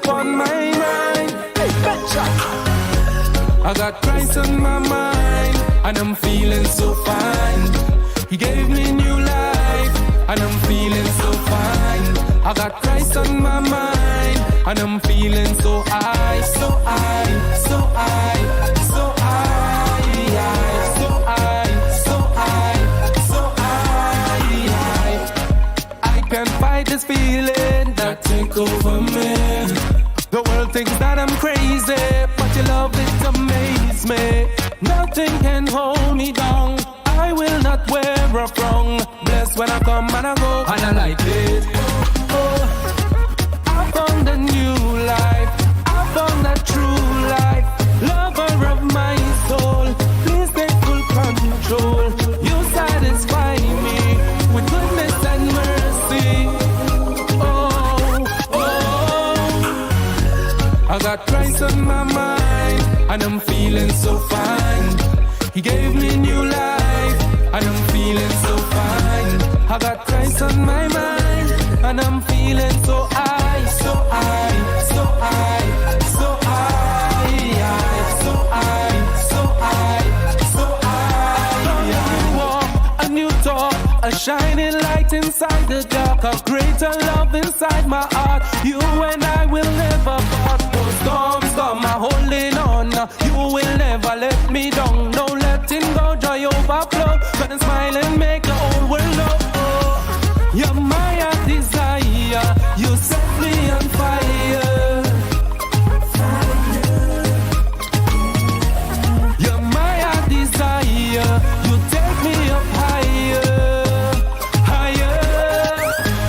upon my mind. I got Christ on my mind, and I'm feeling so fine. He gave me new life, and I'm feeling so fine. I got Christ on my mind, and I'm feeling so high, so high, so high, so high, so high, so high, so high. I can't fight this feeling that take over me. The world thinks that I'm crazy, but your love it amazes me. Nothing can hold me down. I will not wear a frown. Blessed when I come and I go, and I like it. Oh, I found a new life. I found a true life. Lover of my soul, please take full control. You satisfy me with goodness and mercy. I got Christ on my mind, and I'm feeling so fine. He gave me new life, and I'm feeling so fine. I got Christ on my mind, and I'm feeling so high, so high, so high, so high, so high, so high, so high. A new talk, a shining light inside the dark, a greater love inside my heart. You and I will never part. Storm, I'm holding on. You will never let me down. No letting go, joy overflow. Gonna smile and make the whole world know. Oh, you're my desire. You set me on fire. You're my desire. You take me up higher, higher.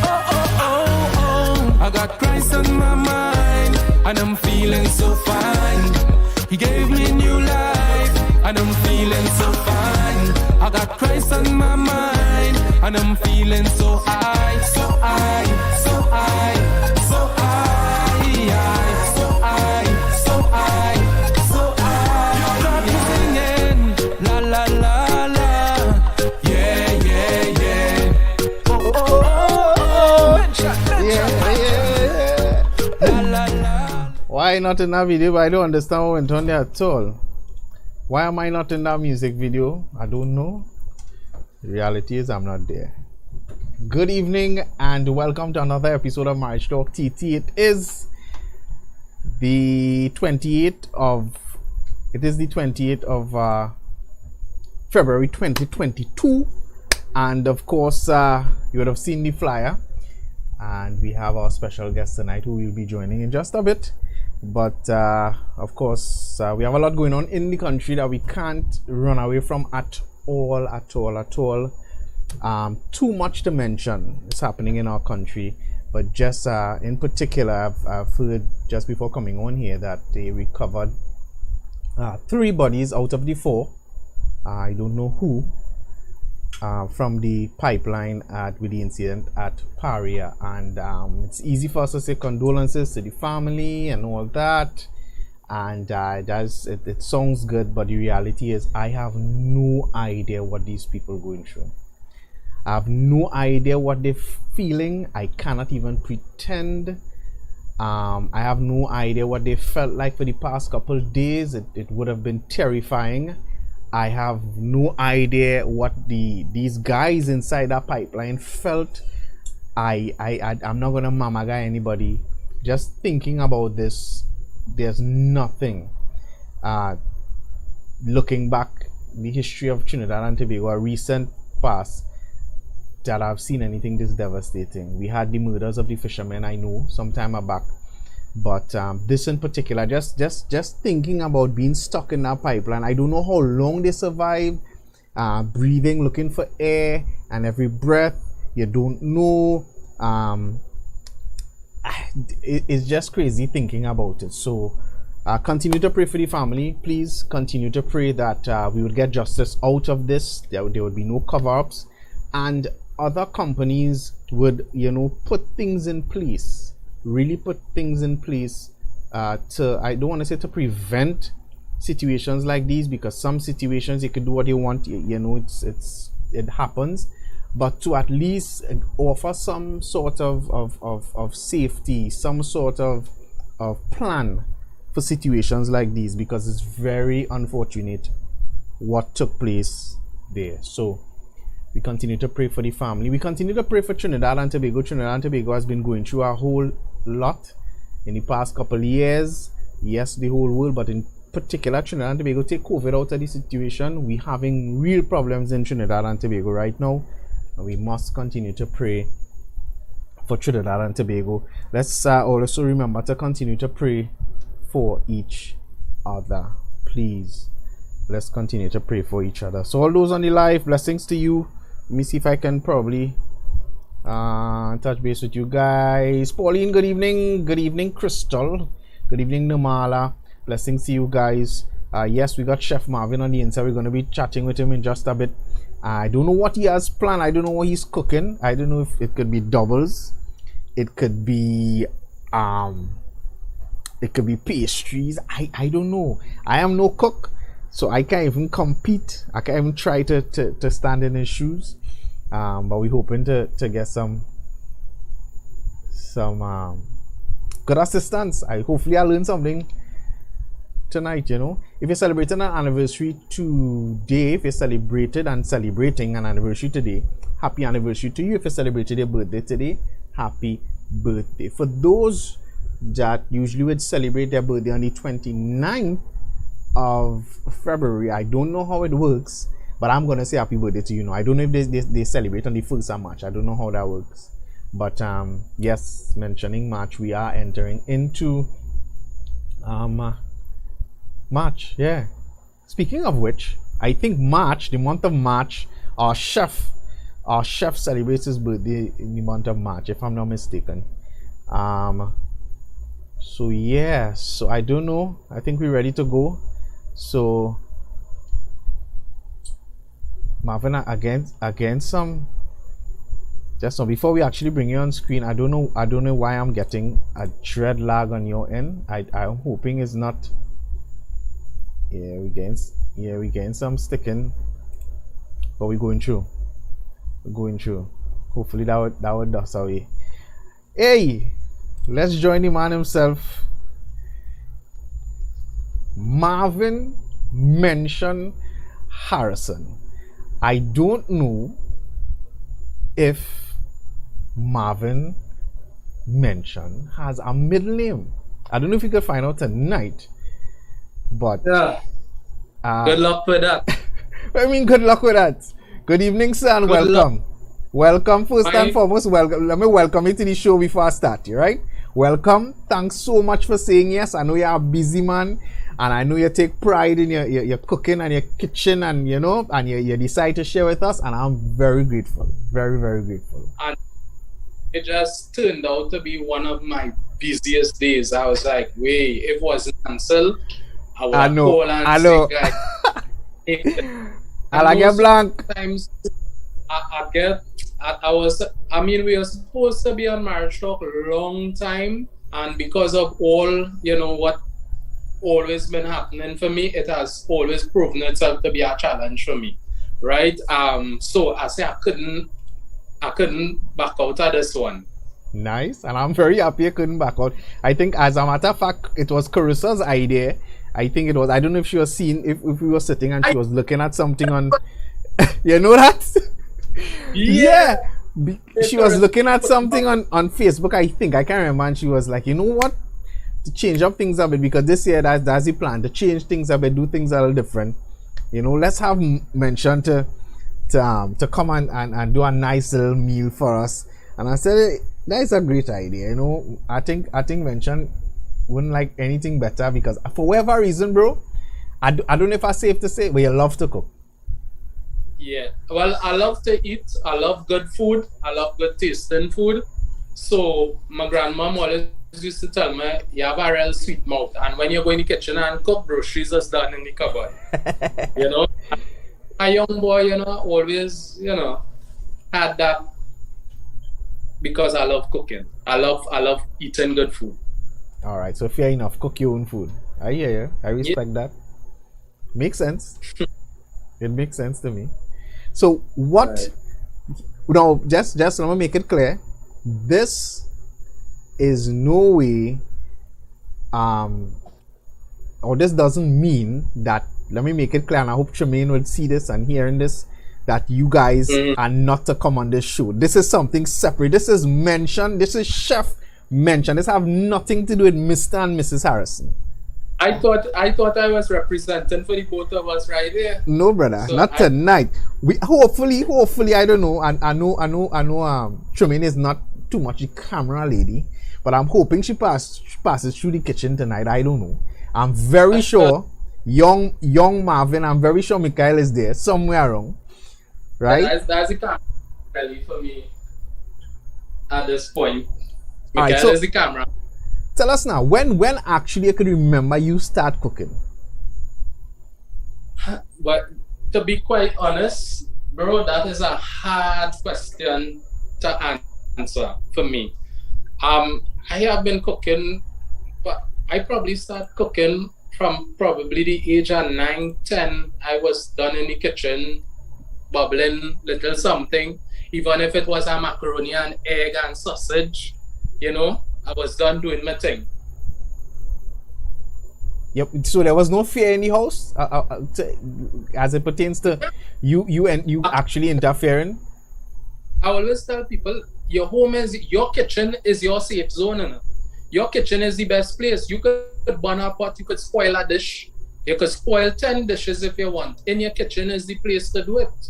Oh, oh, oh, oh. I got Christ on my mind, and I'm feeling so fine. He gave me new life, and I'm feeling so fine. I got Christ on my mind, and I'm feeling so high, so high, so high, so high, so high, so high, so high. You got me singing, la la la la, yeah, yeah, yeah. Oh, oh, oh, oh, yeah. La la la. Why not in that video? I don't understand what went on there at all. Why am I not in that music video? I don't know. The reality is I'm not there. Good evening and welcome to another episode of Marriage Talk TT. It is the 28th of February 2022, and of course you would have seen the flyer, and we have our special guest tonight who will be joining in just a bit. But of course we have a lot going on in the country that we can't run away from at all. Too much to mention is happening in our country, but just in particular I've heard just before coming on here that they recovered 3 bodies out of the 4. I don't know who, from the pipeline with the incident at Paria, and it's easy for us to say condolences to the family and all that, and it sounds good, but the reality is I have no idea what these people are going through. I have no idea what they're feeling. I cannot even pretend. I have no idea what they felt like for the past couple of days. It would have been terrifying. I have no idea what these guys inside that pipeline felt. I'm not gonna mama guy anybody. Just thinking about this, there's nothing. Looking back, the history of Trinidad and Tobago, a recent past, that I've seen anything this devastating. We had the murders of the fishermen, I know, some time back, but this in particular, just thinking about being stuck in that pipeline. I don't know how long they survived, breathing, looking for air, and every breath you don't know. It's just crazy thinking about it. So continue to pray for the family. Please continue to pray that we would get justice out of this. There would be no cover-ups, and other companies would, put things in place, really put things in place to, I don't want to say to prevent situations like these, because some situations you can do what you want, it happens, but to at least offer some sort of safety, some sort of plan for situations like these, because it's very unfortunate what took place there. So we continue to pray for the family. We continue to pray for Trinidad and Tobago. Trinidad and Tobago has been going through a whole lot in the past couple of years. Yes, the whole world, but in particular Trinidad and Tobago. Take COVID out of the situation, we having real problems in Trinidad and Tobago right now, and we must continue to pray for Trinidad and Tobago. Let's also remember to continue to pray for each other, please. Let's continue to pray for each other. So all those on the live, blessings to you. Let me see if I can probably touch base with you guys. Pauline, good evening. Good evening, Crystal. Good evening, Namala. Blessings to you guys. Yes, we got Chef Marvin on the inside. We're going to be chatting with him in just a bit. I don't know what he has planned. I don't know what he's cooking. I don't know if it could be doubles. It could be pastries. I don't know. I am no cook, so I can't even compete. I can't even try to stand in his shoes. But we're hoping to get some good assistance. Hopefully I'll learn something tonight, you know. If you're celebrating an anniversary today, if you're celebrating an anniversary today, happy anniversary to you. If you celebrated your birthday today, happy birthday. For those that usually would celebrate their birthday on the 29th of February, I don't know how it works, but I'm gonna say happy birthday to you now. I don't know if they celebrate on the 1st of March. I don't know how that works, but yes, mentioning March, we are entering into March. Yeah, speaking of which, I think March, the month of March, our chef celebrates his birthday in the month of March, if I'm not mistaken. So yeah, so I don't know, I think we're ready to go. So Marvin, again some just now, before we actually bring you on screen, I don't know why I'm getting a dread lag on your end. I'm hoping it's not. Yeah, we getting some sticking, but we're going through. Hopefully that would dust away. Hey, let's join the man himself. Marvin mentioned Harrison. I don't know if Marvin mentioned has a middle name. I don't know if we could find out tonight, but yeah. Good luck with that. I mean, good luck with that. Good evening, sir, and welcome. Welcome, first and foremost. Welcome. Let me welcome you to the show before I start. You right? Welcome. Thanks so much for saying yes. I know you're a busy man, and I know you take pride in your cooking and your kitchen, and you know, and you decide to share with us, and I'm very grateful. Very, very grateful. And it just turned out to be one of my busiest days. I was like, wait, if it wasn't canceled, I would call and say, like, I like a blank. Sometimes we were supposed to be on marriage talk a long time, and because of all, you know, what always been happening for me, it has always proven itself to be a challenge for me, right? So I say I couldn't back out of this one. Nice, and I'm very happy I couldn't back out. I think, as a matter of fact, it was Carissa's idea. I think it was. I don't know if she was seeing, if we were sitting and she was looking at something on. You know that? Yeah. She was looking at something on Facebook, I think. I can't remember. And she was like, you know what? To change up things a bit, because this year that's the plan, to change things a bit, do things a little different. You know, let's have mention to come and do a nice little meal for us. And I said, that is a great idea. You know, I think mention wouldn't like anything better, because for whatever reason, bro, I don't know if it's safe to say, but you love to cook. Yeah, well, I love to eat. I love good food. I love good tasting food. So my grandmom always used to tell me, you have a real sweet mouth, and when you go in the kitchen and cook, groceries is done in the cupboard. You know, a young boy, you know, always, you know, had that, because I love cooking. I love eating good food. All right, so fair enough. Cook your own food. I hear you. I respect that. Makes sense. It makes sense to me. So what? Right. No, just let me make it clear. This is no way or this doesn't mean that, let me make it clear, and I hope Tremaine will see this and hearing this, that you guys are not to come on this show. This is something separate. This is mentioned. This is chef mentioned. This have nothing to do with Mr. and Mrs. Harrison. I thought I was representing for the both of us right there. No, brother, so not tonight. We hopefully, I don't know. And I know. Tremaine is not too much the camera lady, but I'm hoping she passes through the kitchen tonight. I don't know. I'm very sure young Marvin. I'm very sure Mikhail is there somewhere around. Right? That's the camera really for me at this point. All right, Mikhail is the camera. Tell us now, when actually you could remember you start cooking? But to be quite honest, bro, that is a hard question to answer for me. I have been cooking, but I probably start cooking from probably the age of 9, 10. I was done in the kitchen, bubbling little something, even if it was a macaroni and egg and sausage, I was done doing my thing. Yep. So there was no fear in the house, as it pertains to you actually interfering. I always tell people, your kitchen is your safe zone. Your kitchen is the best place. You could burn a pot, you could spoil a dish, you could spoil 10 dishes if you want. In your kitchen is the place to do it,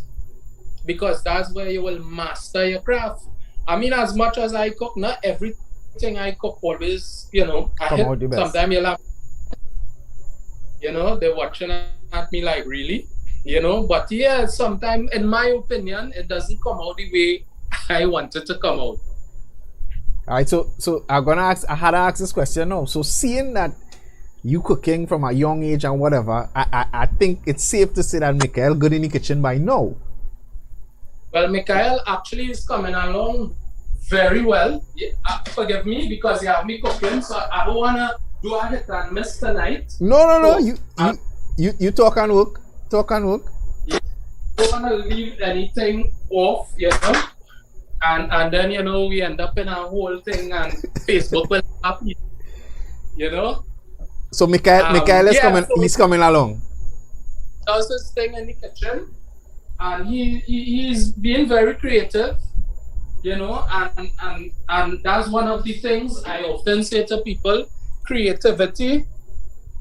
because that's where you will master your craft. I mean, as much as I cook, not everything I cook always, sometimes you'll have, they're watching at me like, really? But yeah, sometimes, in my opinion, it doesn't come out the way I want it to come out. All right, so I had to ask this question now. So seeing that you cooking from a young age and whatever, I think it's safe to say that Mikhail good in the kitchen by now. Well, Mikhail actually is coming along very well. Forgive me because you have me cooking, so I don't want to do a hit and miss tonight. No. You talk and work. Yeah, I don't want to leave anything off, and then, we end up in a whole thing and Facebook will happen, So Mikhail is coming, he's coming along. Does this thing in the kitchen, and he's being very creative, and that's one of the things I often say to people. Creativity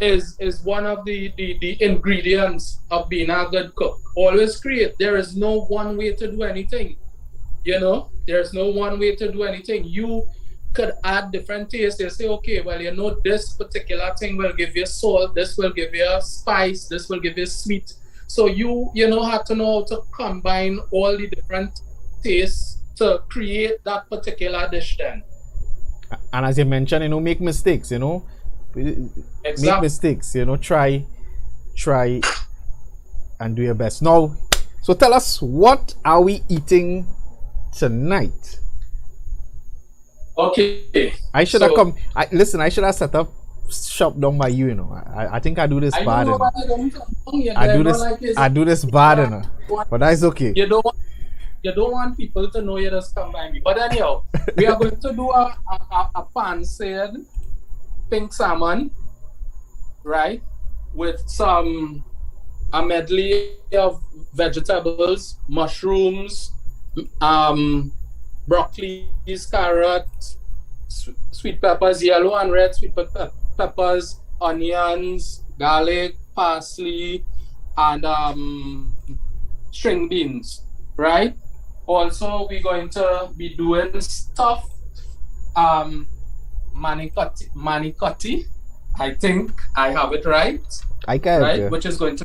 is one of the ingredients of being a good cook. Always create. There is no one way to do anything. There's no one way to do anything. You could add different tastes. You say, okay, well, this particular thing will give you salt, this will give you spice, this will give you sweet. So you have to know how to combine all the different tastes to create that particular dish then. And as you mentioned, make mistakes, Exactly. Make mistakes, try and do your best. Now, so tell us, what are we eating tonight? Okay. I should have come. I should have set up shop down by you. I think I do this bad. I do this bad, but that's okay. You don't want people to know you just come by me. But anyhow, we are going to do a pan-seared pink salmon, right? With a medley of vegetables, mushrooms, broccoli, carrots, sweet peppers, yellow and red sweet peppers, onions, garlic, parsley, and string beans, right? Also, we're going to be doing stuffed manicotti. I think I have it right. I can. Right, which is going to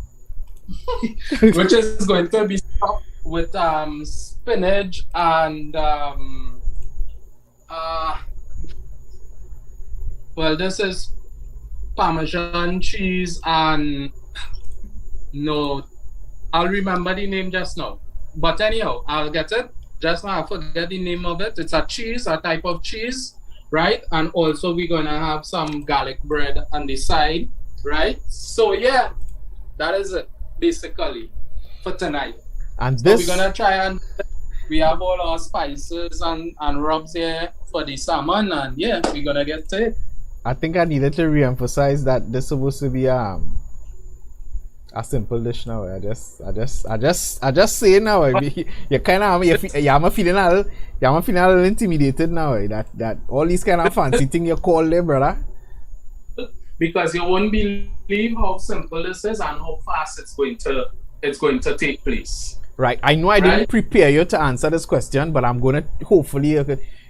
be stuffed with spinach and this is Parmesan cheese and I'll remember the name just now. But anyhow, I'll get it. Just now I forget the name of it. It's a type of cheese, right? And also we're gonna have some garlic bread on the side, right? So yeah, that is it basically for tonight. And so we're gonna try and we have all our spices and rubs here for the salmon, and yeah, we're gonna get to it. I think I needed to re-emphasize that this supposed to be a simple dish now. I just say now. You kind of I'm feeling a little intimidated now. That all these kind of fancy thing you call there, brother. Because you won't believe how simple this is and how fast it's going to take place. Right. I know I didn't prepare you to answer this question, but I'm gonna hopefully.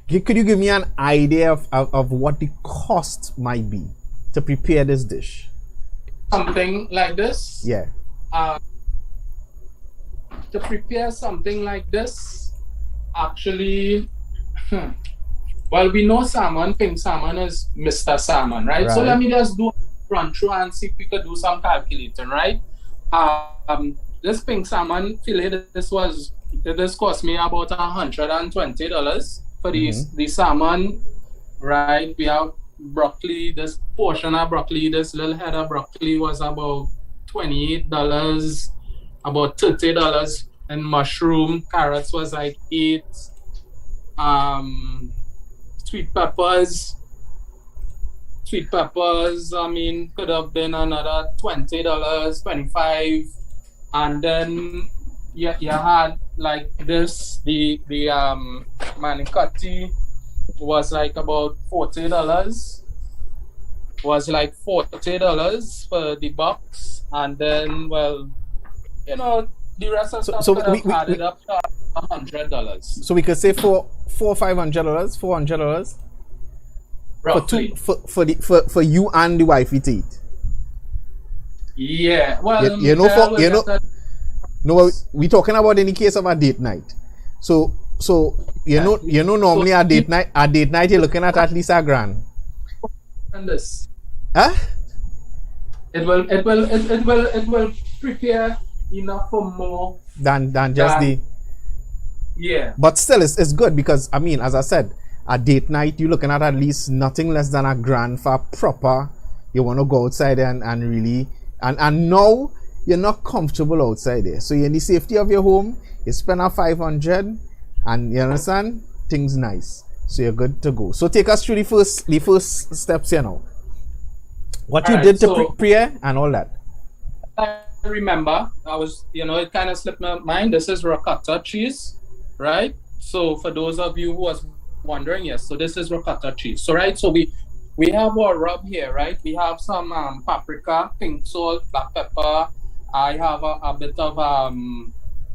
Could you give me an idea of what the cost might be to prepare this dish? Something like this? Yeah. To prepare something like this, actually, well, we know salmon, pink salmon is Mr. Salmon, right? So let me just do a run through and see if we could do some calculating, right? This pink salmon fillet, this cost me about $120 for the salmon, right? We have broccoli, this portion of broccoli, this little head of broccoli was about $28, about $30, and mushroom, carrots was like $8, sweet peppers, I mean, could have been another $20, $25, and then you had like this, the manicotti was like about $40, for the box, and then, well, you know, the rest of stuff could have added up to $100. So we could say $400 or $500, roughly, for you and the wifey to eat. Yeah, well, no, we talking about in the case of a date night. So normally a date night you're looking at least $1,000. And this, huh? It will prepare enough for more than just the. Yeah. But still, it's good because, I mean, as I said, a date night, you're looking at least nothing less than $1,000 for proper. You want to go outside and really, and now you're not comfortable outside there. So you're in the safety of your home, you spend $500, and you understand, things nice. So you're good to go. So take us through the first steps here now. What you did to prepare and all that. I remember, it kind of slipped my mind. This is ricotta cheese, right? So for those of you who was wondering, yes, so this is ricotta cheese. So right, so we have our rub here, right? We have some paprika, pink salt, black pepper. I have a bit of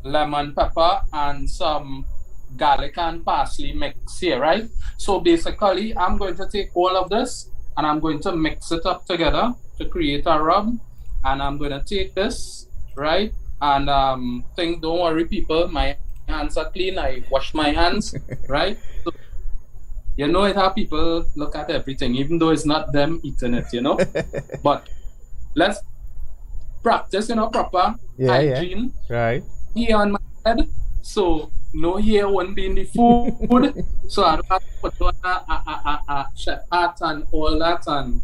lemon pepper and some garlic and parsley mix here, right? So basically, I'm going to take all of this and I'm going to mix it up together to create a rub. And I'm going to take this, right? And don't worry, people, my hands are clean. I wash my hands, right? So, you know it how people look at everything, even though it's not them eating it, But let's practice, proper hygiene. Right. Here on my head, so no hair won't be in the food. So I don't have to put on a chef hat and all that, and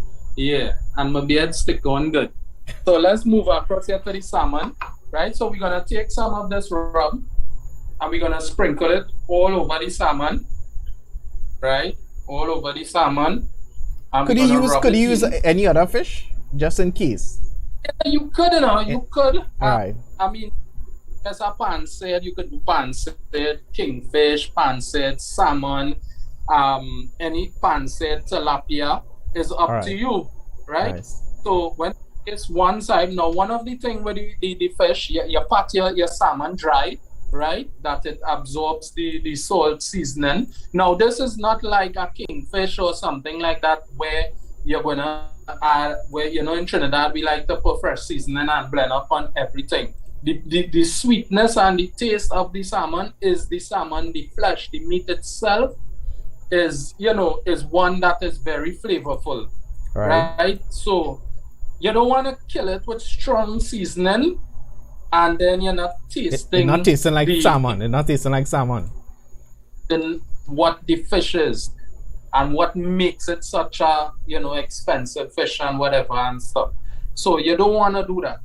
and my beard stick on good. So let's move across here to the salmon, right? So we're gonna take some of this rub and we're gonna sprinkle it all over the salmon, right? All over the salmon. Could you use any other fish just in case? Yeah, you could, you could. Right. I mean, as a pancit, you could do pancit, kingfish, pancit, salmon, any pancit, tilapia is up to you, right? Nice. So when it's one side, now one of the things with the fish, you pat your salmon dry, right? That it absorbs the salt seasoning. Now this is not like a kingfish or something like that where you're gonna in Trinidad we like to put fresh seasoning and blend up on everything. The sweetness and the taste of the salmon is the salmon, the flesh, the meat itself is one that is very flavorful, right? So you don't want to kill it with strong seasoning, and then you're not tasting. It's not tasting like salmon. It's not tasting like salmon. Then what the fish is, and what makes it such a expensive fish and whatever and stuff. So you don't want to do that.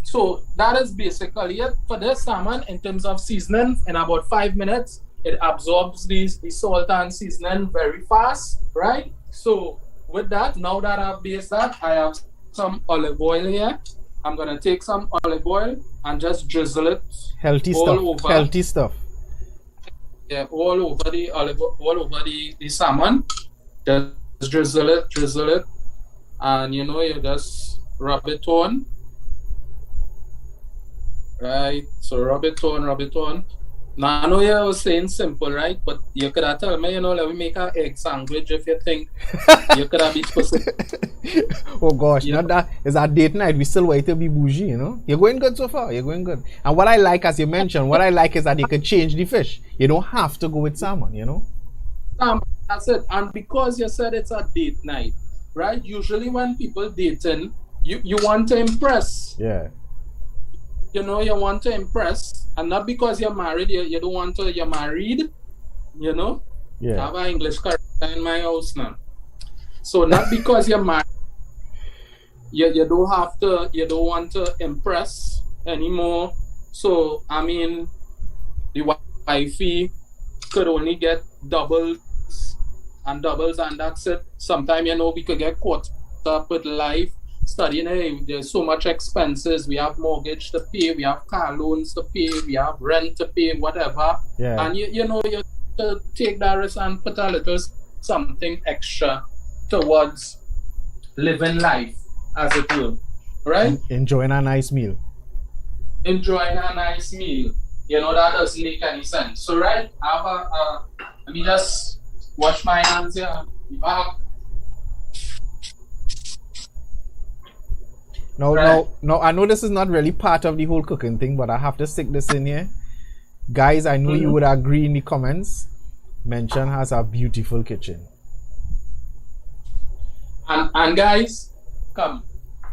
So that is basically it for this salmon in terms of seasoning. In about 5 minutes, it absorbs the salt and seasoning very fast, right? So with that, now that I've based that, I have some olive oil here. I'm gonna take some olive oil and just drizzle it Healthy all stuff. over. Healthy stuff. Yeah, all over the olive, all over the salmon. Just drizzle it, and you know, you just rub it on. Right, so rub it on. Now, I know you was saying simple, right? But you could have told me, you know, let me make an egg sandwich if you think you could have been specific. Oh gosh, Yeah. not that. It's our date night. We still wait to be bougie, you know. You're going good so far. You're going good. And what I like, as you mentioned, what I like is that you can change the fish. You don't have to go with salmon, you know. That's it. And because you said it's a date night, right? Usually when people dating, you want to impress. Yeah. You know, you want to impress, and not because you're married. You don't want to. You're married. You know. I Yeah. have an English character in my house now. So not because you're married, you don't have to. You don't want to impress anymore. So I mean, the wifey could only get doubles, and that's it. Sometimes, you know, we could get caught up with life, studying. Hey, there's so much expenses. We have mortgage to pay, we have car loans to pay, we have rent to pay, whatever. Yeah. And you know, you have to take that risk and put a little something extra towards living life, as it will, right? Enjoying a nice meal. Enjoying a nice meal. You know, that doesn't make any sense. So, right, I have let me just wash my hands here. No, Right. no. I know this is not really part of the whole cooking thing, but I have to stick this in here. Guys, I know you would agree in the comments. Mention has a beautiful kitchen. And guys, come.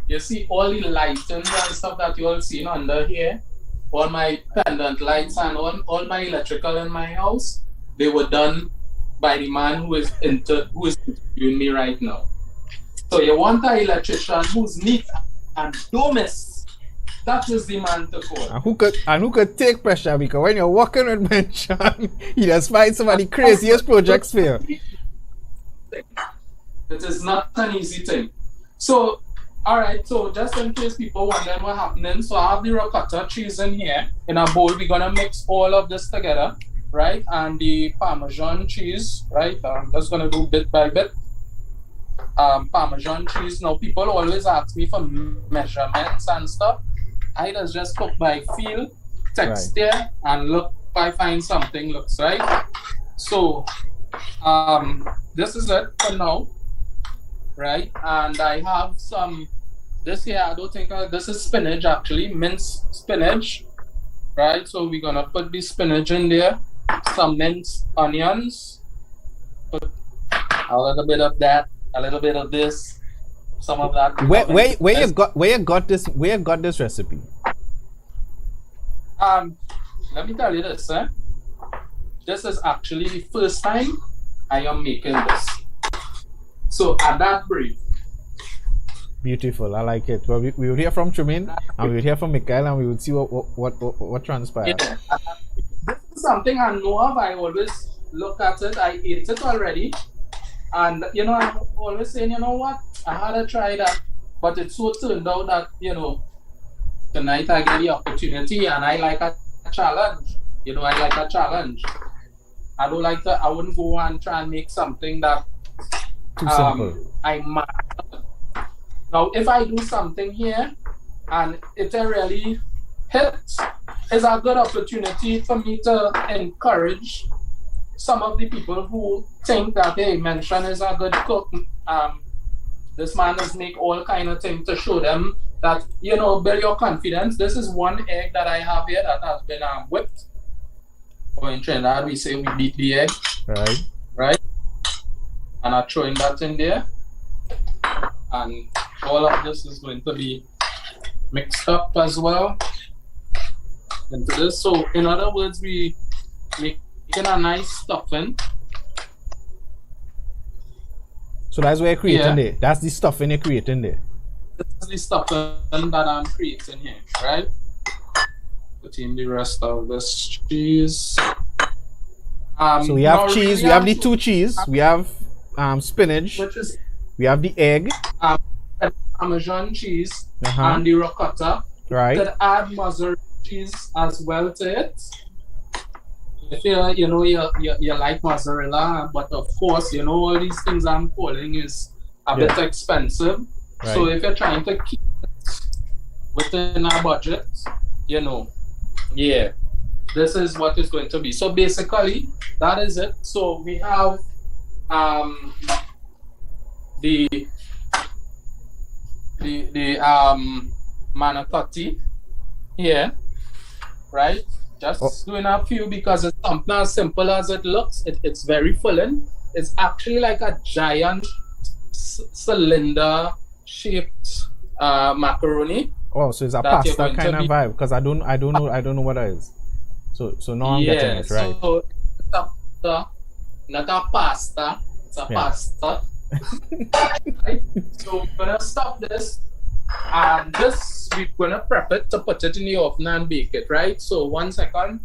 You see all the lightings and stuff that you all seen under here, all my pendant lights and all my electrical in my house, they were done by the man who is interviewing me right now. So you want an electrician who's neat and don't miss. That is the man to call. And who could take pressure, because when you're working with Mention, you just find some of the craziest projects for you. It is not an easy thing. So, all right, so just in case people wondering what's happening, so I have the ricotta cheese in here in a bowl. We're gonna mix all of this together, right? And the Parmesan cheese, right? I'm just gonna do bit by bit. Parmesan cheese. Now, people always ask me for measurements and stuff. I just cook by feel, texture, and look if I find something looks right. So, this is it for now. Right, and I have some. This here, I don't think this is spinach actually, minced spinach. Right, so we're gonna put the spinach in there, some minced onions, put a little bit of that, a little bit of this, some of that. Where you got this recipe? Let me tell you this, eh? This is actually the first time I am making this. So at that brief. Beautiful, I like it. Well, we will hear from Trumin, and we will hear from Mikael, and we will see what transpires. Yeah. This is something I know of. I always look at it. I ate it already, and you know, I'm always saying, you know what, I had to try that, but it so turned out that, you know, tonight I get the opportunity, and I like a challenge. You know, I like a challenge. I don't like to. I wouldn't go and try and make something that. Too simple. Now, if I do something here and it really hits, it's a good opportunity for me to encourage some of the people who think that, hey, Mention is a good cook. This man does make all kind of things to show them that, you know, build your confidence. This is one egg that I have here that has been whipped. Or in Trinidad, we say we beat the egg. Right? And I'm throwing that in there, and all of this is going to be mixed up as well into this. So in other words, we making a nice stuffing. So that's what you're creating there. That's the stuffing you're creating there. This is the stuffing that I'm creating here, right? Put in the rest of this cheese. So we have cheese. We have the two cheese. We have spinach, We have the egg. Parmesan cheese Uh-huh. and the ricotta. Right. Could add mozzarella cheese as well to it. If you like mozzarella, but of course, all these things I'm calling is a bit expensive. Right. So if you're trying to keep it within our budget, this is what it's going to be. So basically, that is it. So we have the manicotti here, right? Just doing a few because it's something as simple as it looks. It's very filling. It's actually like a giant cylinder shaped macaroni. Oh, so it's a pasta kind of vibe because I don't know what that is. So now I'm getting it right. So not a pasta, it's a pasta. Right? So we're gonna stop this, and this we're gonna prep it to put it in the oven and bake it, right? So 1 second,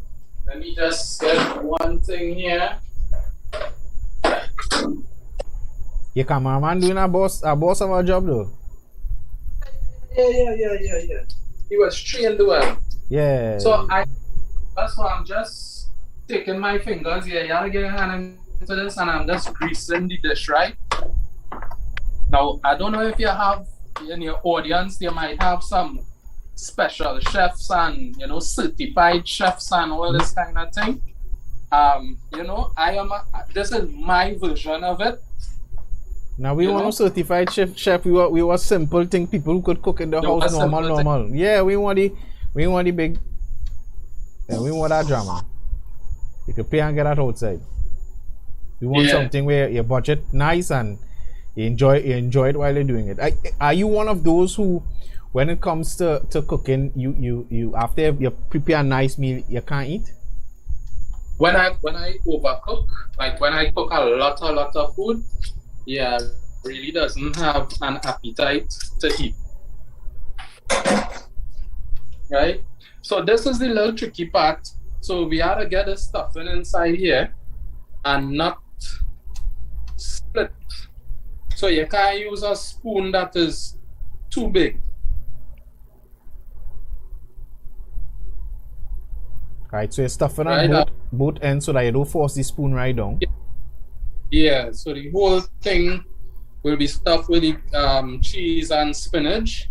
let me just get one thing here. Your cameraman doing a boss of our job though. Yeah. He was trained well. Yeah. So that's why I'm just taking my fingers here. You gotta get your hand into this, and I'm just greasing the dish, right? Now, I don't know if you have in your audience, you might have some special chefs and, certified chefs and all this kind of thing. This is my version of it. Now we want a certified chef. We want simple thing, people who could cook in the house normal. Yeah, we want the big. Yeah, we want that drama. You can pay and get that outside. We want something where your budget nice and you enjoy it while you're doing it. Are you one of those who, when it comes to cooking, you after you prepare a nice meal, you can't eat? When I overcook, like when I cook a lot of food, really doesn't have an appetite to eat. Right? So this is the little tricky part. So we have to get the stuffing inside here and not split. So you can't use a spoon that is too big. Right, so you're stuffing on both ends so that you don't force the spoon right down. Yeah, so the whole thing will be stuffed with the cheese and spinach.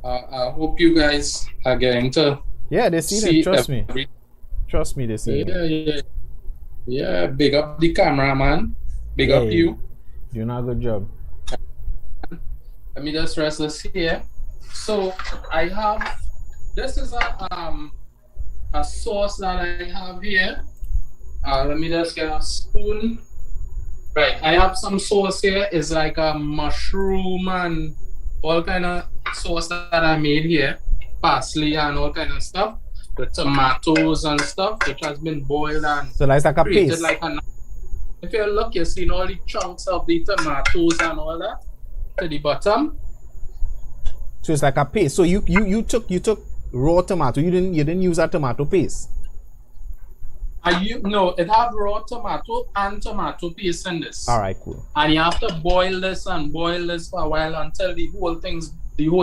I hope you guys are getting to they see it, trust me. Trust me, they see it. Yeah, big up the cameraman. Big up you. Doing a good job. Let me just rest this here. So I have, this is a sauce that I have here. Let me just get a spoon. Right, I have some sauce here. It's like a mushroom and all kind of sauce that I made here. Parsley and all kind of stuff. The tomatoes and stuff, which has been boiled and so that's like a paste. If you look, you've seen all the chunks of the tomatoes and all that to the bottom. So it's like a paste. So you took raw tomato. You didn't use a tomato paste. No, it have raw tomato and tomato paste in this. All right, cool. And you have to boil this and boil this for a while until the whole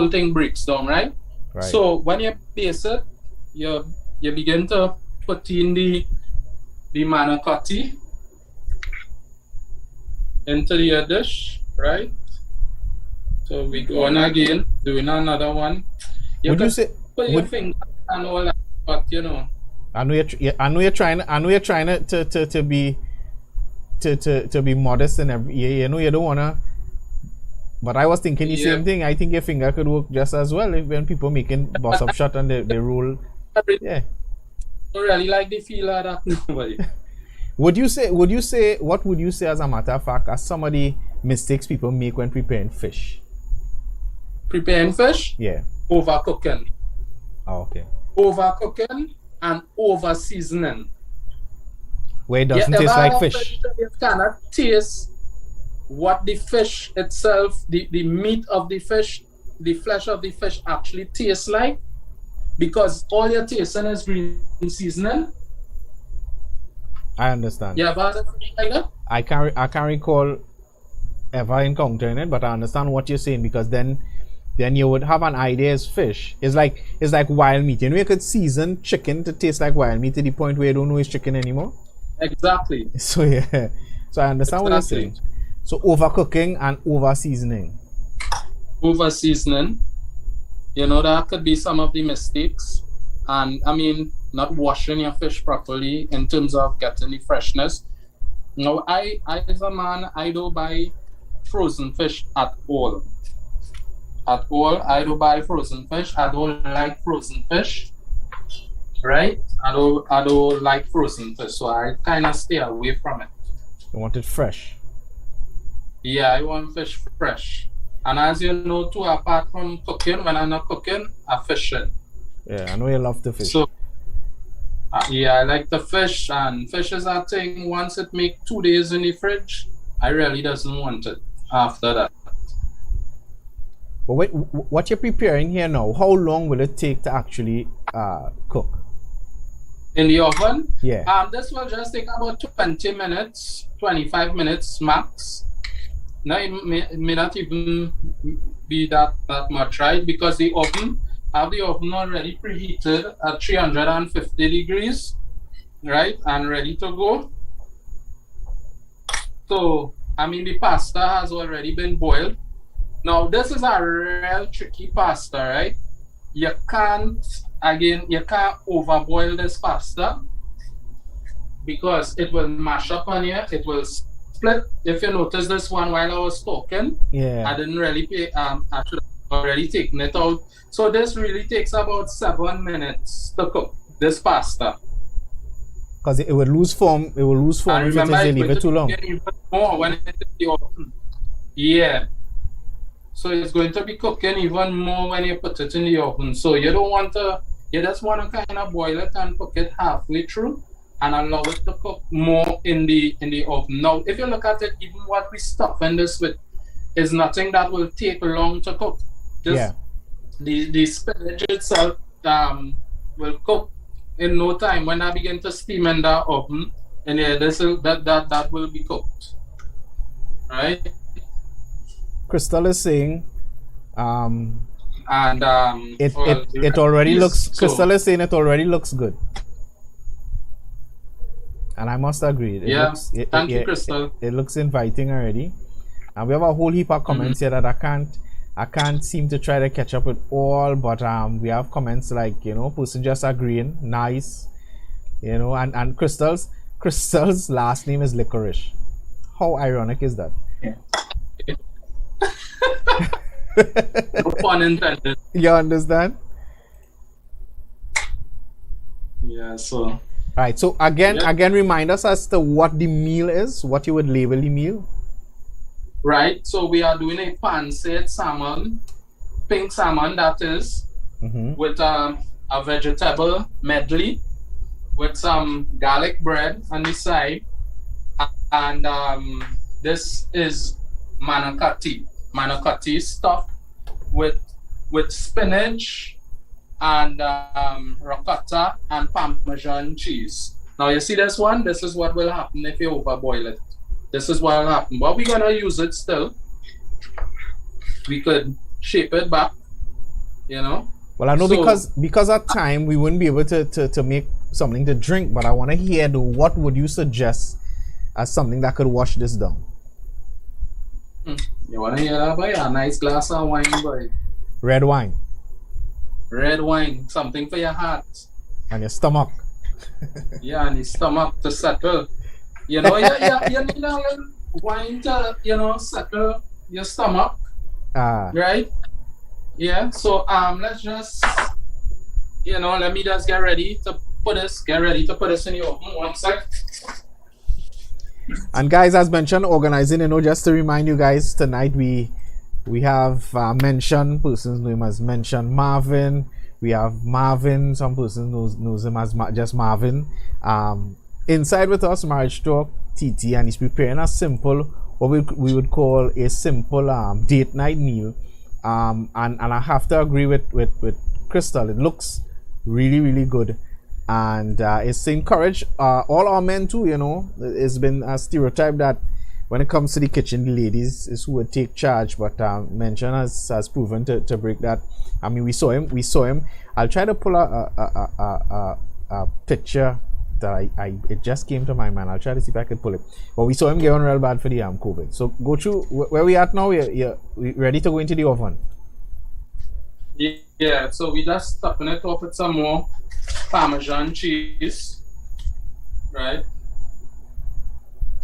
thing breaks down, right? Right. So when you paste it, you begin to put in the manicotti into your dish, right? So we go on again, doing another one. You would you say put your finger and all that, but I know you're trying to be modest and every. You know you don't wanna. But I was thinking the same thing. I think your finger could work just as well when people making boss up shot and they roll. Yeah. I don't really like the feel of that. Nobody. What would you say as a matter of fact as some of the mistakes people make when preparing fish? Preparing fish? Yeah. Overcooking. Oh, okay. Overcooking and over seasoning. Where it doesn't taste like fish. You cannot taste what the fish itself, the meat of the fish, the flesh of the fish actually tastes like, because all you're tasting is green seasoning. I understand. You ever had a fish like that? I can't recall ever encountering it, but I understand what you're saying, because then you would have an idea as fish. It's like wild meat. You know, you could season chicken to taste like wild meat to the point where you don't know it's chicken anymore. Exactly. So yeah, so I understand what you're saying. So overcooking and over seasoning. Over seasoning, you know, that could be some of the mistakes. And I mean, not washing your fish properly in terms of getting the freshness. No, I as a man, I don't buy frozen fish at all. At all, I don't buy frozen fish. I don't like frozen fish. Right? I don't like frozen fish, so I kind of stay away from it. You want it fresh. Yeah, I want fish fresh. And as you know too, apart from cooking, when I'm not cooking, I'm fishing. Yeah, I know you love the fish. So yeah, I like the fish, and fish is a thing. Once it make 2 days in the fridge, I really doesn't want it after that. But wait, what you're preparing here now, how long will it take to actually cook? In the oven? Yeah. This will just take about 20 minutes, 25 minutes max. Now it may not even be that much, right? Because the oven already preheated at 350 degrees, right? And ready to go. So, I mean, the pasta has already been boiled. Now, this is a real tricky pasta, right? You can't overboil this pasta because it will mash up on you. It will split. If you notice this one while I was talking, yeah, I didn't really pay. I should have already taken it out. So this really takes about 7 minutes to cook this pasta. Because it will lose form. It will lose form if you leave it too long. Even more when it's in the oven. Yeah. So it's going to be cooking even more when you put it in the oven. So you don't want to. You just want to kind of boil it and cook it halfway through, and allow it to cook more in the oven. Now, if you look at it, even what we stuff in this with is nothing that will take long to cook. Just the spinach itself will cook in no time. When I begin to steam in the oven, and that will be cooked. Right? Crystal is saying it already looks. Crystal is saying it already looks good, and I must agree. Thank you, Crystal. It looks inviting already, and we have a whole heap of comments here that I can't seem to try to catch up with all, but we have comments like, you know, person just agreeing, nice, you know, and Crystal's last name is Licorice. How ironic is that? Yeah. No pun intended. You understand? Yeah, so. Right, so again, remind us as to what the meal is, what you would label the meal. Right, so we are doing a pan-seared salmon, pink salmon that is, with a vegetable medley, with some garlic bread on the side, and this is manicotti stuffed with spinach and ricotta and Parmesan cheese. Now you see this one? This is what will happen if you overboil it. This is what will happen. But we're gonna use it still. We could shape it back, you know. Well, I know, because at time we wouldn't be able to make something to drink, but I want to hear what would you suggest as something that could wash this down? You want to hear that, boy? A nice glass of wine, boy. Red wine. Red wine, something for your heart. And your stomach. Yeah, and your stomach to settle. You know, you need a little wine to, you know, settle your stomach. Right? Yeah, so let's just, you know, let me just get ready to put this in your oven. 1 sec. And guys, as mentioned, organizing, you know, just to remind you guys, tonight we have mentioned persons know him as mentioned Marvin. We have Marvin, some persons knows him as just Marvin. Inside with us, Marriage Talk TT, and he's preparing a simple, what we would call a simple date night meal. And I have to agree with Crystal. It looks really, really good. and it's to encourage all our men too. You know, it's been a stereotype that when it comes to the kitchen, the ladies is who would take charge, but Mention has proven to break that. I mean, we saw him. I'll try to pull a picture that it just came to my mind. I'll try to see if I can pull it. But we saw him get on real bad for the COVID. So go through where we at now. We ready to go into the oven. Yeah, so we just topping it off with some more Parmesan cheese, right?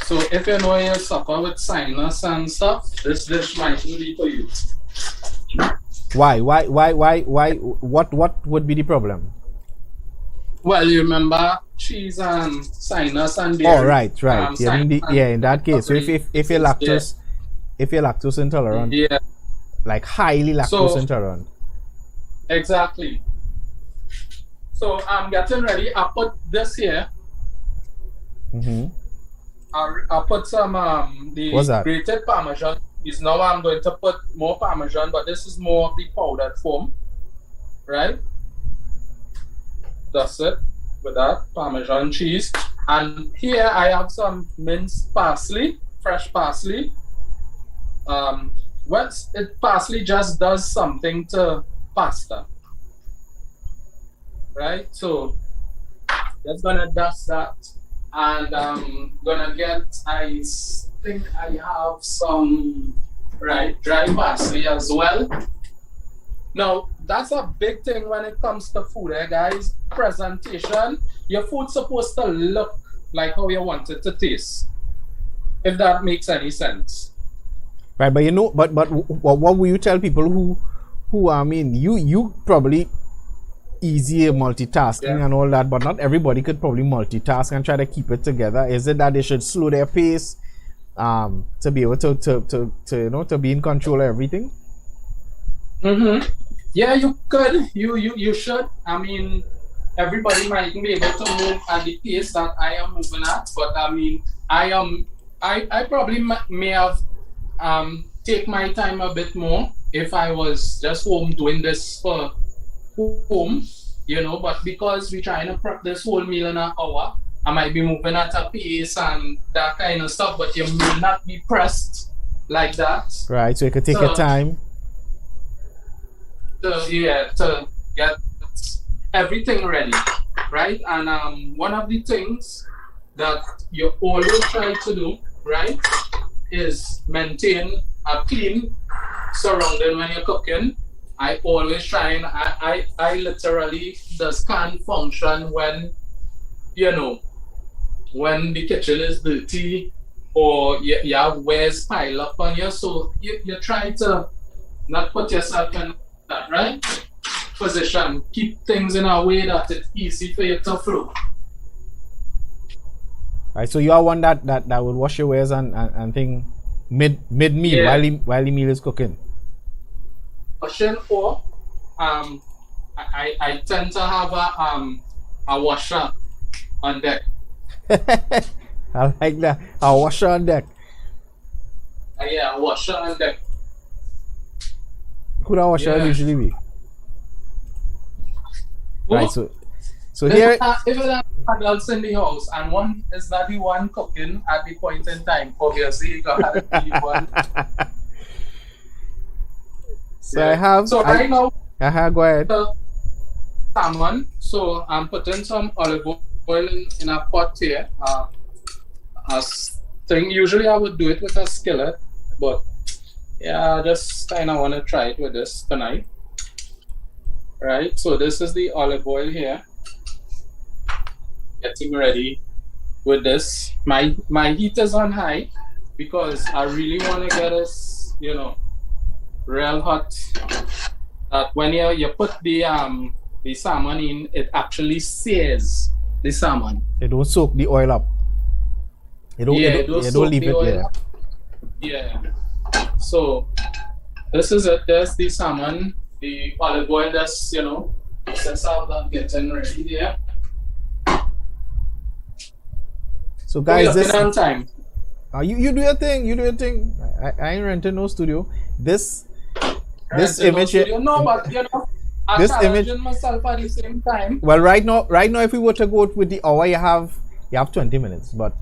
So if you know you suffer with sinus and stuff, this dish might be for you. Why? What would be the problem? Well, you remember cheese and sinus and dairy. Oh, right. In that case, so if you're lactose intolerant, yeah, like highly lactose intolerant. Exactly. So I'm getting ready. I put this here. I put some the grated Parmesan. Now I'm going to put more Parmesan, but this is more of the powdered form, right? That's it with that Parmesan cheese. And here I have some minced parsley, fresh parsley. Parsley just does something to pasta, right? So just gonna dust that, and I'm gonna get. I think I have some dry parsley as well. Now that's a big thing when it comes to food, guys. Presentation. Your food's supposed to look like how you want it to taste. If that makes any sense. Right, but you know, but what will you tell people who I mean, you probably easy multitasking and all that, but not everybody could probably multitask and try to keep it together. Is it that they should slow their pace to be able to you know, to be in control of everything? Yeah, you could. You should. I mean, everybody might be able to move at the pace that I am moving at, but I mean, I probably may have take my time a bit more if I was just home doing this for home, you know, but because we're trying to prep this whole meal in an hour, I might be moving at a pace and that kind of stuff, but you may not be pressed like that. Right, so you could take your time. To get everything ready, right? And one of the things that you always try to do, right, is maintain a clean surrounding when you're cooking. I always try and I literally just can't function when, you know, when the kitchen is dirty or you have wares pile up on you. So you try to not put yourself in that right position. Keep things in a way that it's easy for you to flow. Right, so you are one that would wash your wares and thing mid meal while the meal is cooking. Washing, or I tend to have a washer on deck. I like that. A washer on deck. Yeah, a washer on deck. Who that washer usually be? Well, right, so here if it's adults in the house and one is not the one cooking at the point in time, obviously you gotta be one. So I have. So right now, go ahead. Salmon. So I'm putting some olive oil in a pot here. Usually I would do it with a skillet, but yeah, I just kind of want to try it with this tonight. Right. So this is the olive oil here. Getting ready with this. My heat is on high because I really want to get this, you know, real hot. That when you put the salmon in, it actually sears the salmon. It don't soak the oil up. It don't leave it there. Yeah. So this is it. There's the salmon, the olive oil. That's, you know, since I'm done getting ready there. So guys, this on time. You do your thing. You do your thing. I ain't renting no studio. This image here. No, but you know, I'm this image. challenging myself at the same time. Well, right now, if we were to go with the hour, you have 20 minutes. But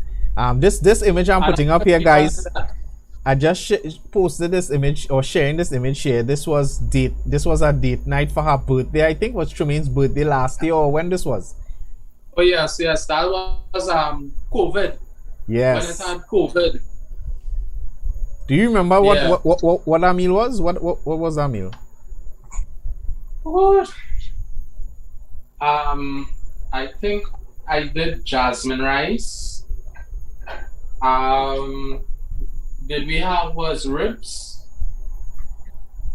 this image I'm putting up here, guys. I just posted this image or sharing this image here. This was a date night for her birthday. I think was Tremaine's birthday last year, or when this was. Oh yes, that was COVID. Yes. When it had COVID. Do you remember what our meal was? What was our meal? What? I think I did jasmine rice. Did we have was ribs?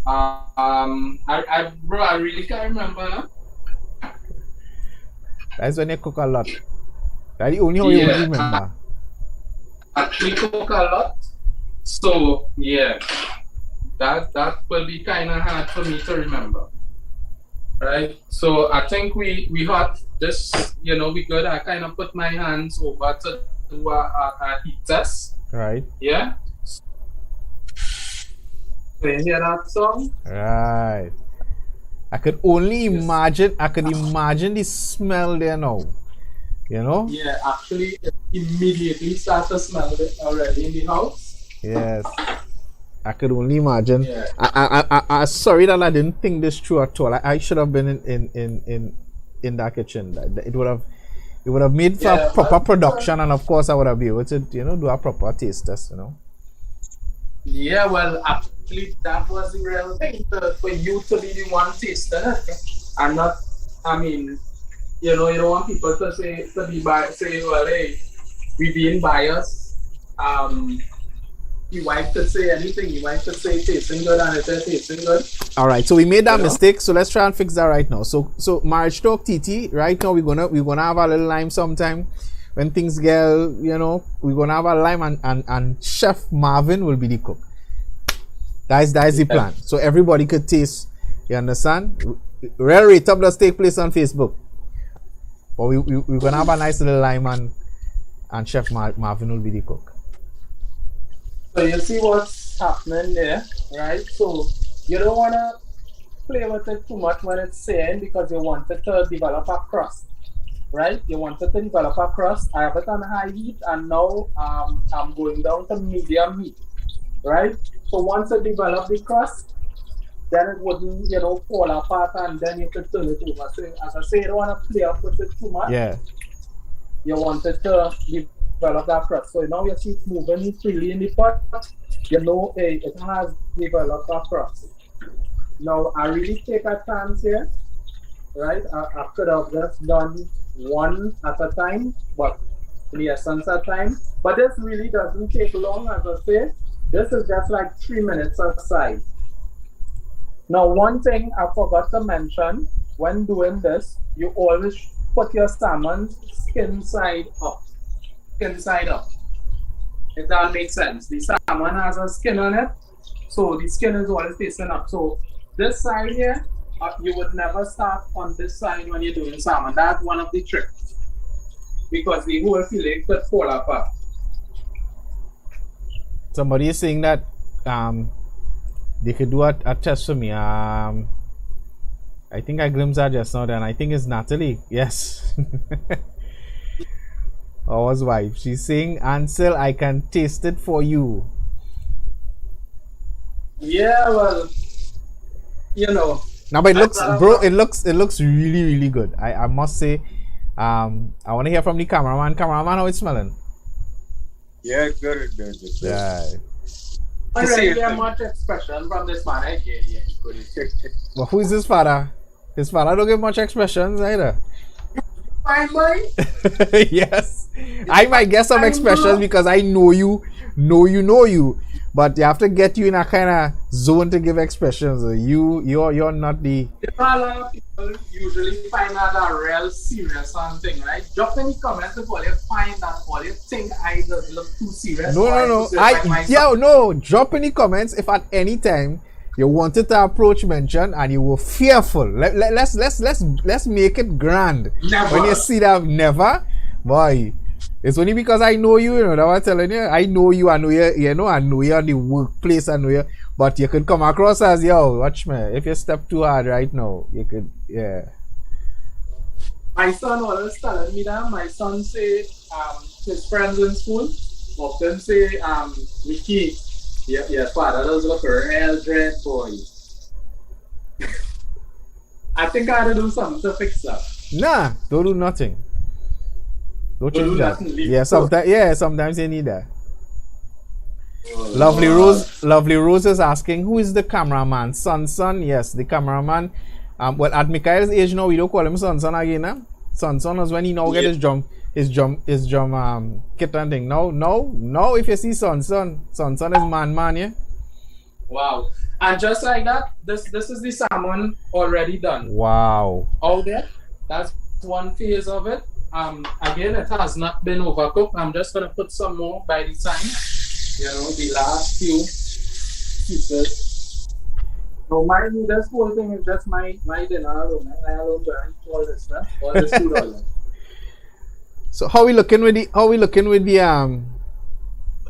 I really can't remember. That's when you cook a lot. That's the only way you would remember. We cook a lot. So yeah, that will be kind of hard for me to remember. Right? So I think we had this, we good. I kind of put my hands over to do a heat test. Right. Yeah. Can you hear that song? Right. I could only imagine. I could imagine the smell there now. Yeah, actually, it immediately starts to smell it already in the house. Yes. I could only imagine. Yeah. I sorry that I didn't think this through at all. I should have been in that kitchen. It would have made for a proper production, and of course I would have been able to do a proper taste test. Yeah, well, actually, that was the real thing for you to be the one tasting it, and not. I mean, you don't want people to say, well, hey, we being biased. You want to say anything. You want to say tasting good, and it's tasting good. All right, so we made that mistake. So let's try and fix that right now. So Marriage Talk TT. Right now we're gonna have a little lime sometime. When things get, we're gonna have a lime, and Chef Marvin will be the cook. That's the plan. So everybody could taste. You understand? Real rate up does take place on Facebook. But we're gonna have a nice little lime, and Chef Marvin will be the cook. So you see what's happening there, right? So you don't want to play with it too much when it's saying, because you want it to develop a crust, right? You want it to develop a crust. I have it on high heat, and now I'm going down to medium heat, right? So once it develops the crust, then it wouldn't, fall apart, and then you could turn it over. So as I say, you don't want to play up with it too much. Yeah. You want it to develop that crust. So now you see it moving freely in the pot. It has developed that crust. Now I really take a chance here, right? I could have just done one at a time, but in the essence of time. But this really doesn't take long, as I say. This is just like 3 minutes aside. Now, one thing I forgot to mention when doing this, you always put your salmon skin side up. Skin side up. If that makes sense. The salmon has a skin on it, so the skin is always facing up. So this side here, you would never start on this side when you're doing salmon. That's one of the tricks, because the whole fillet could fall apart. Somebody is saying that they could do a test for me. I think I glimpsed that just now, and I think it's Natalie. Yes. Our wife. She's saying, Ansel, I can taste it for you. Yeah, well, Now, but it looks really, really good. I must say, I want to hear from the cameraman. Cameraman, how it's smelling? Yeah, it's good. Yeah. I really get much expression from this man. Yeah, good. Well, who is his father? His father don't give much expressions either. Fine boy. Yes. I might get some expressions because I know you. But you have to get you in a kind of zone to give expressions. You're not the. A lot of people usually find that a real serious something, right? Drop in the comments if all you find that all you think I just look too serious. No. Drop in the comments if at any time you wanted to approach mention and you were fearful. Let's make it grand. Never. When you see that, never, boy. It's only because I know you, you know, that's what I'm telling you. I know you, I know you, you know, I know you at the workplace, I know you. But you could come across as, yo, watch me. If you step too hard right now, you could, yeah. My son always telling me that. My son say his friends in school often say, Mickey, your father does look a real dread boy. I think I had to do something to fix that. Nah, don't do nothing. Don't change that. Nothing, Sometimes you need that. Lovely Rose is asking, who is the cameraman? Son, yes, the cameraman. Well, at Mikhail's age now, we don't call him son again, huh? Son was when he now get his drum kit and thing. No, if you see son is man, yeah. Wow. And just like that, this is the salmon already done. Wow. Out there. That's one phase of it. Again, it has not been overcooked. I'm just gonna put some more by the time. You know, the last few pieces. So mind you, this whole thing is just my dinner alone. I alone burn all this stuff, all this food alone. So how we looking with the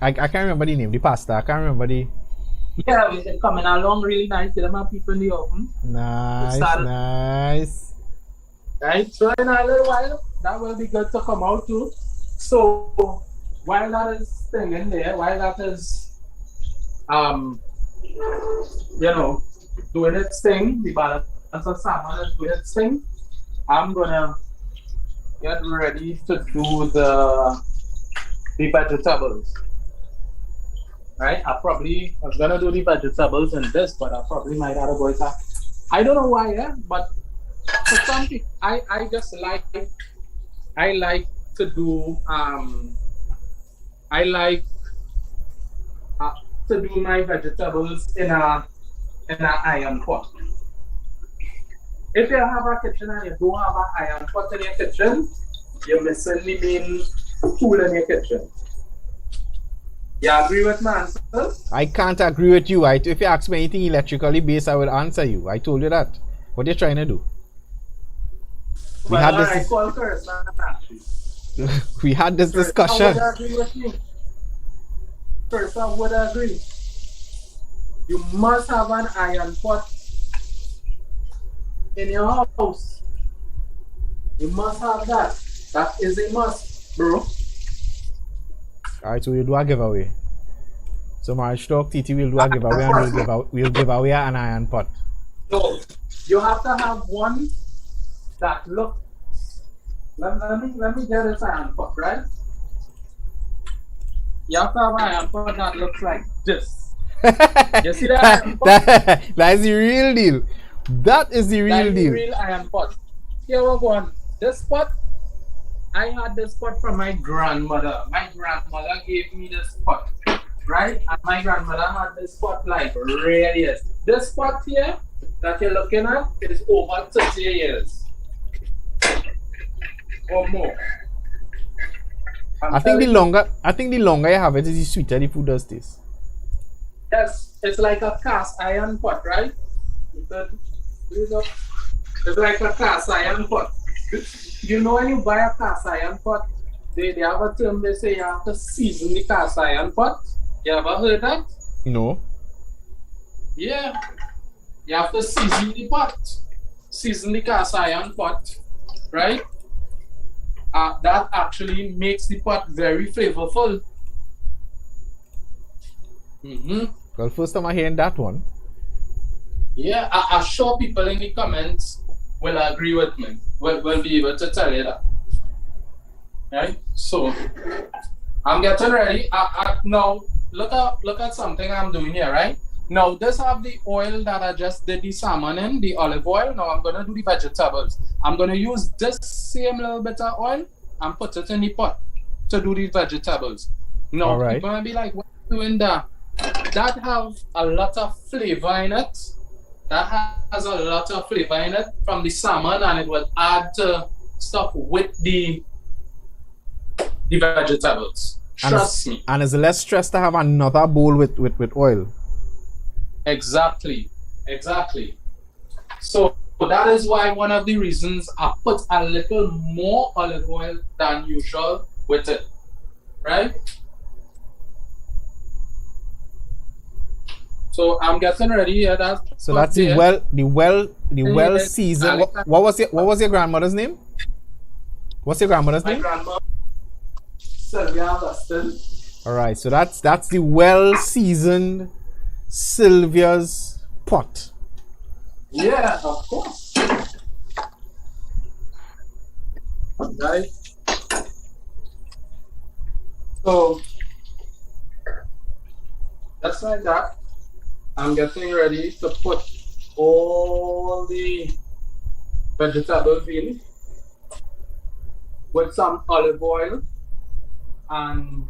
I can't remember the name, the pasta. I can't remember the. Yeah, it's coming along really nice. Get them people in the oven. Nice. Right, so in a little while, that will be good to come out too. So while that is thing in there, while that is, doing its thing, the balance of salmon is doing its thing, I'm gonna get ready to do the vegetables. Right, I was gonna do the vegetables in this, but I probably might have to go with that. I don't know why, but for some people, I like to do to do my vegetables in a iron pot. If you have a kitchen and you don't have an iron pot in your kitchen, you're missing the main tool in your kitchen. You agree with my answer? I can't agree with you. If you ask me anything electrically based, I will answer you. I told you that. What are you trying to do? We had this discussion. I would agree with you. First, I would agree. You must have an iron pot in your house. You must have that. That is a must, bro. Alright, so we'll do a giveaway. So Marriage Talk TT will do a giveaway and we'll give away an iron pot. So you have to have one that looks. Let me get this iron pot, right? You have to have an iron pot that looks like this. You see that iron pot? That's the real deal. That is the real deal. The real iron pot. Here we go. This pot, I had this pot from my grandmother. My grandmother gave me this pot, right? And my grandmother had this pot like really years. This pot here that you're looking at is over 30 years or more. I think the longer you have it, the sweeter the food does taste. Yes, it's like a cast iron pot, right? It's like a cast iron pot. You know when you buy a cast iron pot, they have a term they say you have to season the cast iron pot. You ever heard that? No. Yeah. You have to season the pot. Season the cast iron pot, right? That actually makes the pot very flavorful. Well, first time I'm hearing that one. Yeah, I'm sure people in the comments will agree with me. Will be able to tell you that. Right? So, I'm getting ready. Now, look at something I'm doing here, right? Now, this have the oil that I just did the salmon in, the olive oil. Now, I'm going to do the vegetables. I'm going to use this same little bit of oil and put it in the pot to do the vegetables. Now, right. People might be like, what are you doing that? That have a lot of flavor in it. That has a lot of flavor in it from the salmon, and it will add stuff with the vegetables. Trust me. And it's less stress to have another bowl with oil. Exactly. So that is why one of the reasons I put a little more olive oil than usual with it. right? So I'm getting ready here. So that's the well seasoned. What was your grandmother's name? What's your grandmother's My name? grandma, Sylvia Augustine. All right, so that's the well seasoned Sylvia's pot. Yeah, of course. Right. So just like that, I'm getting ready to put all the vegetables in with some olive oil and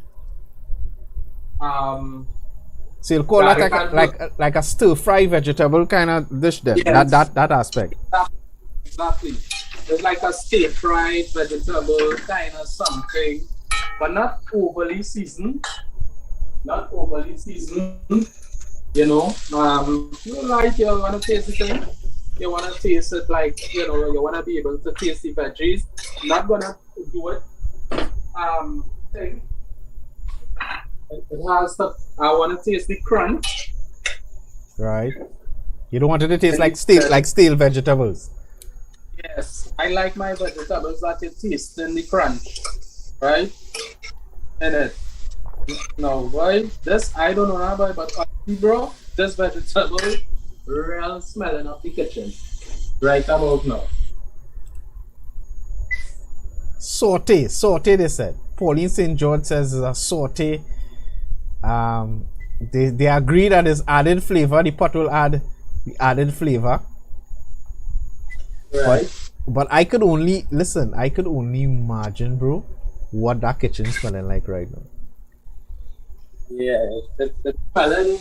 So you'll call that like a stir fry vegetable kind of dish then. Yes. That aspect. exactly. It's like a stir fried vegetable kind of something, but not overly seasoned. Not overly seasoned. You know, you like you want to taste the thing. You want to taste it like you want to be able to taste the veggies. Not gonna do it. Thing. It has the. I want to taste the crunch. Right. You don't want it to taste like stale vegetables. Yes, I like my vegetables that you taste in the crunch, right? In it. No, boy, this I don't know now, boy, but bro, this vegetable real smelling of the kitchen right about now. Saute, they said. Pauline St. George says it's a saute. They agree that it's added flavor. The pot will add the added flavor. Right. But I could only imagine, bro, what that kitchen's smelling like right now. Yeah, it's smelling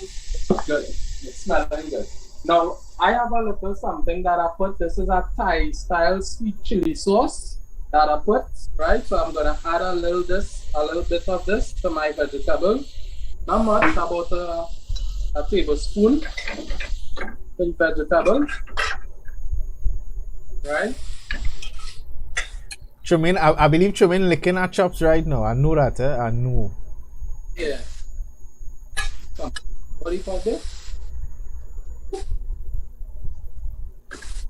good. It's smelling good. Now I have a little something that I put. This is a Thai style sweet chili sauce that I put, right? So I'm gonna add a little bit of this to my vegetable. Not much, about a tablespoon in vegetable. Right? Chumin, I believe Chumin licking her chops right now. I know that, I know. Yeah. Come. What do you call this?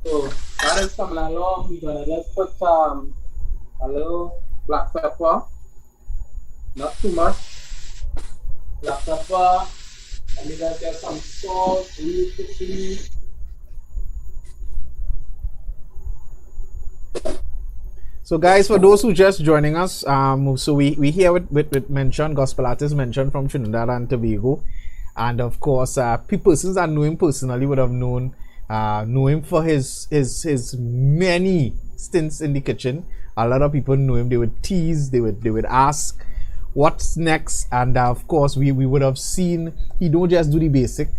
So that is coming along. We're gonna just put a little black pepper. Not too much. Black pepper. And we're gonna get some salt really quickly. So guys, for those who just joining us, so we here with mention gospel artist mention from Trinidad and Tobago, and of course persons that know him personally would have know him for his many stints in the kitchen. A lot of people know him. They would tease, they would ask what's next, and of course we would have seen he don't just do the basic,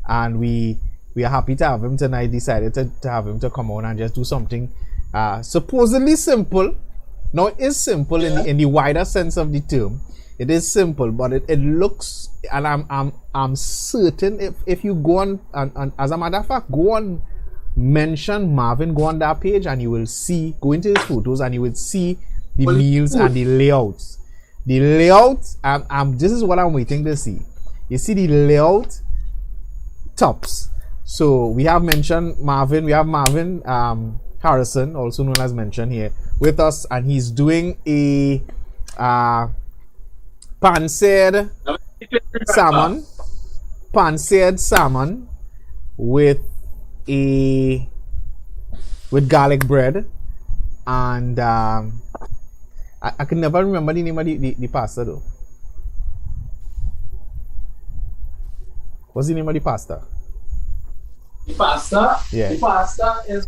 and we are happy to have him tonight. Decided to have him to come on and just do something supposedly simple. Now it is simple in the wider sense of the term. It is simple, but it looks, and I'm certain if you go on and as a matter of fact, go on mention Marvin, go on that page and you will see, go into his photos and you will see the meals and the layouts. The layout, this is what I'm waiting to see. You see the layout tops. So we have mentioned Marvin, we have Marvin Harrison, also known as mentioned here, with us, and he's doing a pan-seared salmon with garlic bread, and I can never remember the name of the pasta though. What's the name of the pasta? The pasta? Yeah. The pasta is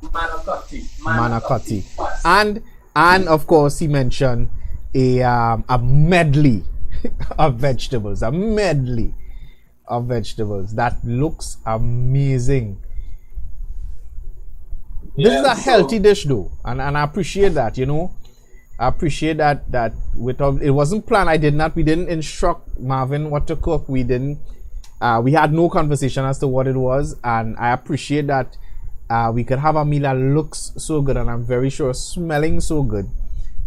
manicotti. And of course he mentioned a medley of vegetables. A medley of vegetables that looks amazing. This is a healthy dish though, and I appreciate that, you know. I appreciate that it wasn't planned. We didn't instruct Marvin what to cook. We had no conversation as to what it was, and I appreciate that we could have a meal that looks so good, and I'm very sure smelling so good.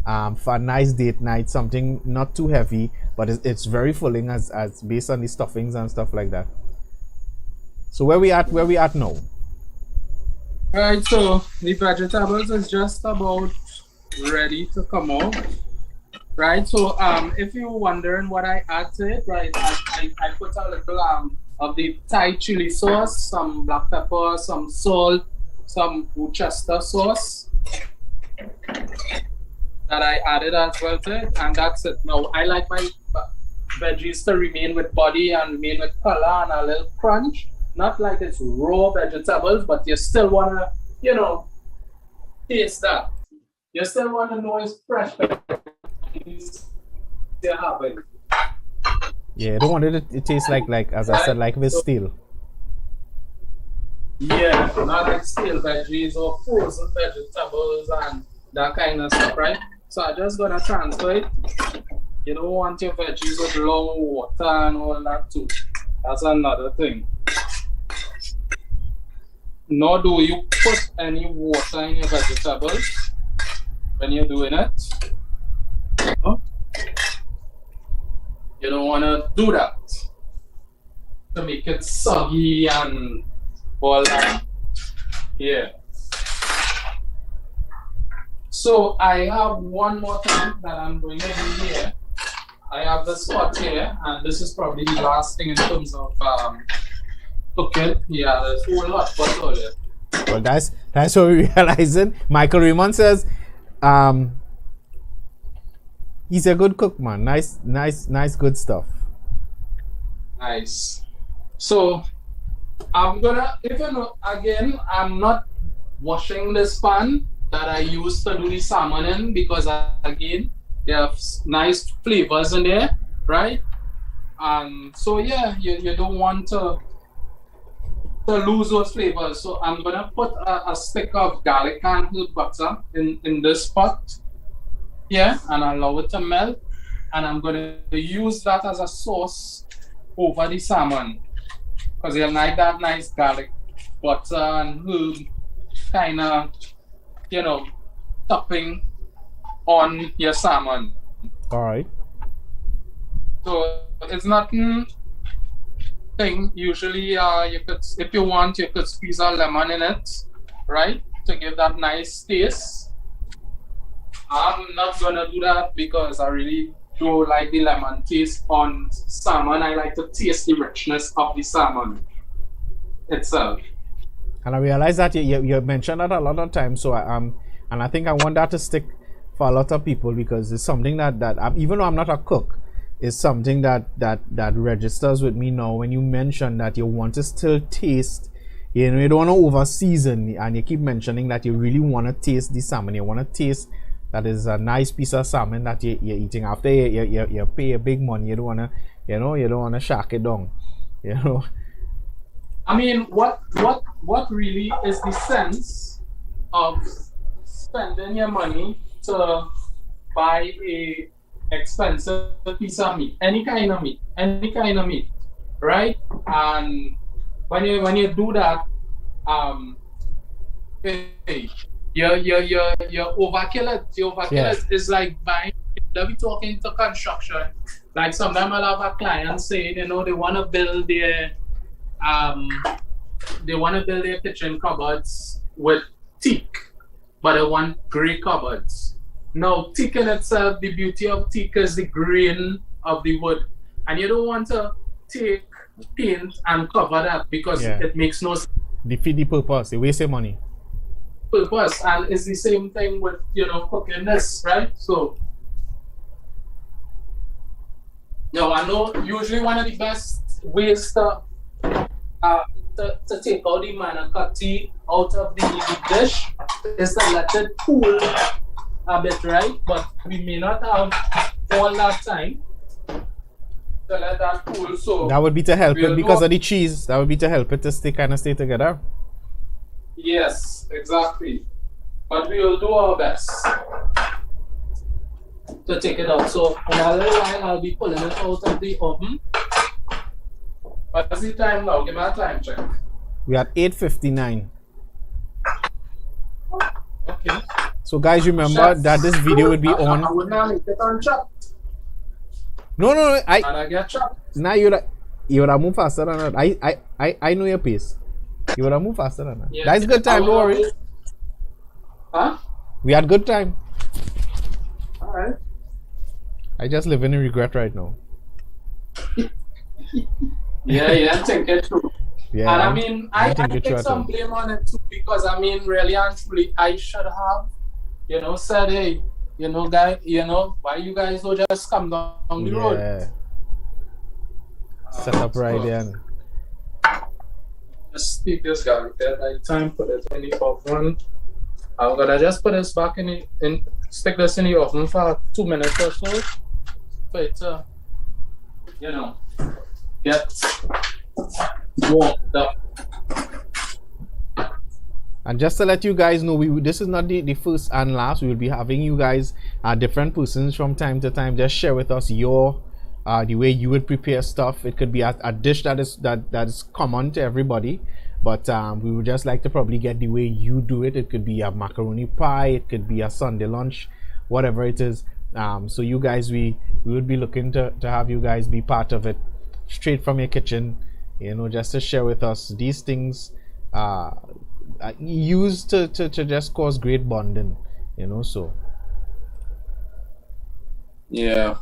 for a nice date night, something not too heavy, but it's very filling as based on the stuffings and stuff like that. So where we at now? Right, so the vegetables is just about ready to come out. Right, so if you're wondering what I add to it, right, I put a little of the Thai chili sauce, some black pepper, some salt, some Worcester sauce that I added as well to it, and that's it. Now I like my veggies to remain with body and remain with color and a little crunch. Not like it's raw vegetables, but you still wanna, taste that. You still wanna know it's fresh veggies you have it. Yeah, I don't want it to taste like as I said, like with steel. Yeah, not like stale veggies or frozen vegetables and that kind of stuff, right? So I'm just gonna transfer it. You don't want your veggies with long water and all that too. That's another thing. Nor do you put any water in your vegetables when you're doing it. You don't want to do that to make it soggy and all that. Yeah. So I have one more thing that I'm going to do here. I have this pot here, and this is probably the last thing in terms of cooking. Yeah, there's a whole lot of butter here. Well, that's what we realizing. Michael Raymond says, he's a good cook, man. Nice, good stuff. Nice. So I'm gonna, again, I'm not washing this pan that I used to do the salmon in because again, they have nice flavors in there, right? So yeah, you don't want to lose those flavors. So I'm gonna put a stick of garlic and herb butter in this pot. Yeah, and allow it to melt, and I'm gonna use that as a sauce over the salmon because you like that nice garlic butter and herb kind of, topping on your salmon. All right. So it's nothing thing. Usually, you could, if you want, you could squeeze a lemon in it, right, to give that nice taste. I'm not gonna do that because I really don't like the lemon taste on salmon. I like to taste the richness of the salmon itself. And I realize that you mentioned that a lot of times. So and I think I want that to stick for a lot of people because it's something that even though I'm not a cook, it's something that registers with me now. When you mention that you want to still taste, you don't want to over season, and you keep mentioning that you really want to taste the salmon. You want to taste that is a nice piece of salmon that you're eating after you pay a big money. You don't wanna, you don't wanna shark it down, I mean, what really is the sense of spending your money to buy a expensive piece of meat, any kind of meat, right? And when you do that, you overkill it. It's like buying. Let me talking to construction. Like sometimes I'll have a client saying, they want to build their kitchen cupboards with teak, but they want grey cupboards. Now, teak in itself, the beauty of teak is the grain of the wood, and you don't want to take paint and cover that because it makes no sense. Defeat the purpose. They waste your money. Purpose, and it's the same thing with cooking this, right? So I know usually one of the best ways to take out the manicotti out of the dish is to let it cool a bit, right? But we may not have all that time to let that cool. So that would be to help it because of the cheese. That would be to help it to stay together. Yes, exactly. But we will do our best to take it out. So in a little while, I'll be pulling it out of the oven. What's the time now? Give me a time check. We are 8:59. Okay. So guys, remember Chef, that this video would be I on. would not make it on chopped. No, And I get chopped. now you would have moved faster than that. I know your pace. You would have moved faster than that. Yeah. That's good time, don't worry. Huh? We had good time. Alright. I just live in regret right now. Yeah, think it through. Yeah. And I mean, I think it take through some at all. blame on it too, because I mean, really and truly, I should have, said, hey, guy, why you guys don't just come down the road? Yeah. Set up right then. Just stick this guy there by the time, put it in the oven. I'm gonna just put this back stick this in the oven for 2 minutes or so. For it to, get warmed up. And just to let you guys know, this is not the first and last. We will be having you guys, different persons from time to time, just share with us your the way you would prepare stuff. It could be a dish that is common to everybody, but we would just like to probably get the way you do it. It could be a macaroni pie, it could be a Sunday lunch, whatever it is. So you guys, we would be looking to have you guys be part of it, straight from your kitchen, just to share with us these things used to just cause great bonding, so Yeah.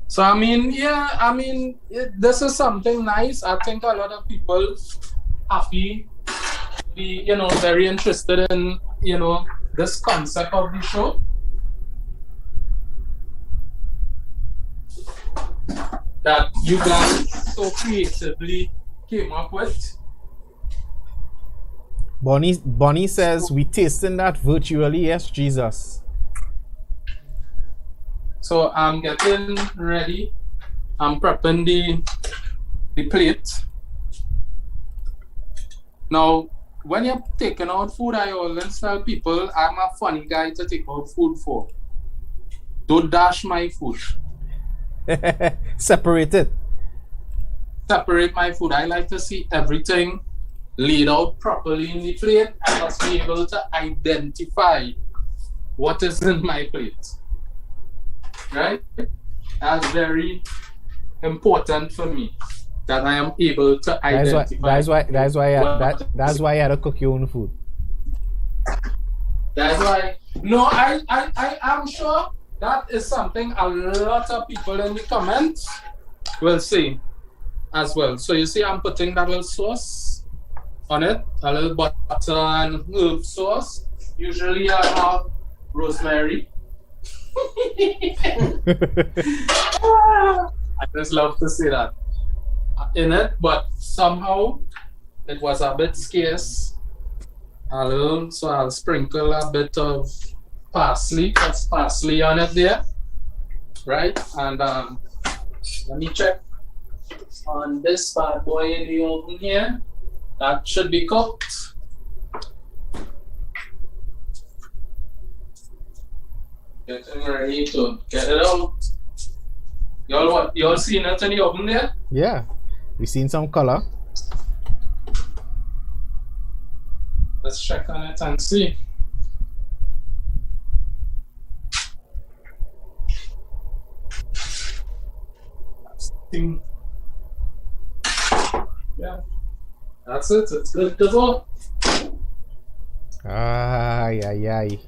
So I mean, this is something nice. I think a lot of people happy, be very interested in this concept of the show. That you guys so creatively came up with. Bonnie says we tasting that virtually. Yes, Jesus. So I'm getting ready. I'm prepping the plate. Now, when you're taking out food, I always tell people I'm a funny guy to take out food for. Don't dash my food. Separate it. Separate my food. I like to see everything laid out properly in the plate. I must be able to identify what is in my plate. Right? That's very important for me, that I am able to identify. That's why you had to cook your own food. That's why. No, I am sure that is something a lot of people in the comments will say as well. So you see, I'm putting that little sauce on it, a little butter and herb sauce. Usually I have rosemary. I just love to see that in it, but somehow it was a bit scarce. So I'll sprinkle a bit of parsley. That's parsley on it there, right? And let me check on this bad boy in the oven here. That should be cooked. Getting ready to get it out. Y'all seen it in the oven there? Yeah, we seen some color. Let's check on it and see. Yeah, that's it. It's good to go. Ay.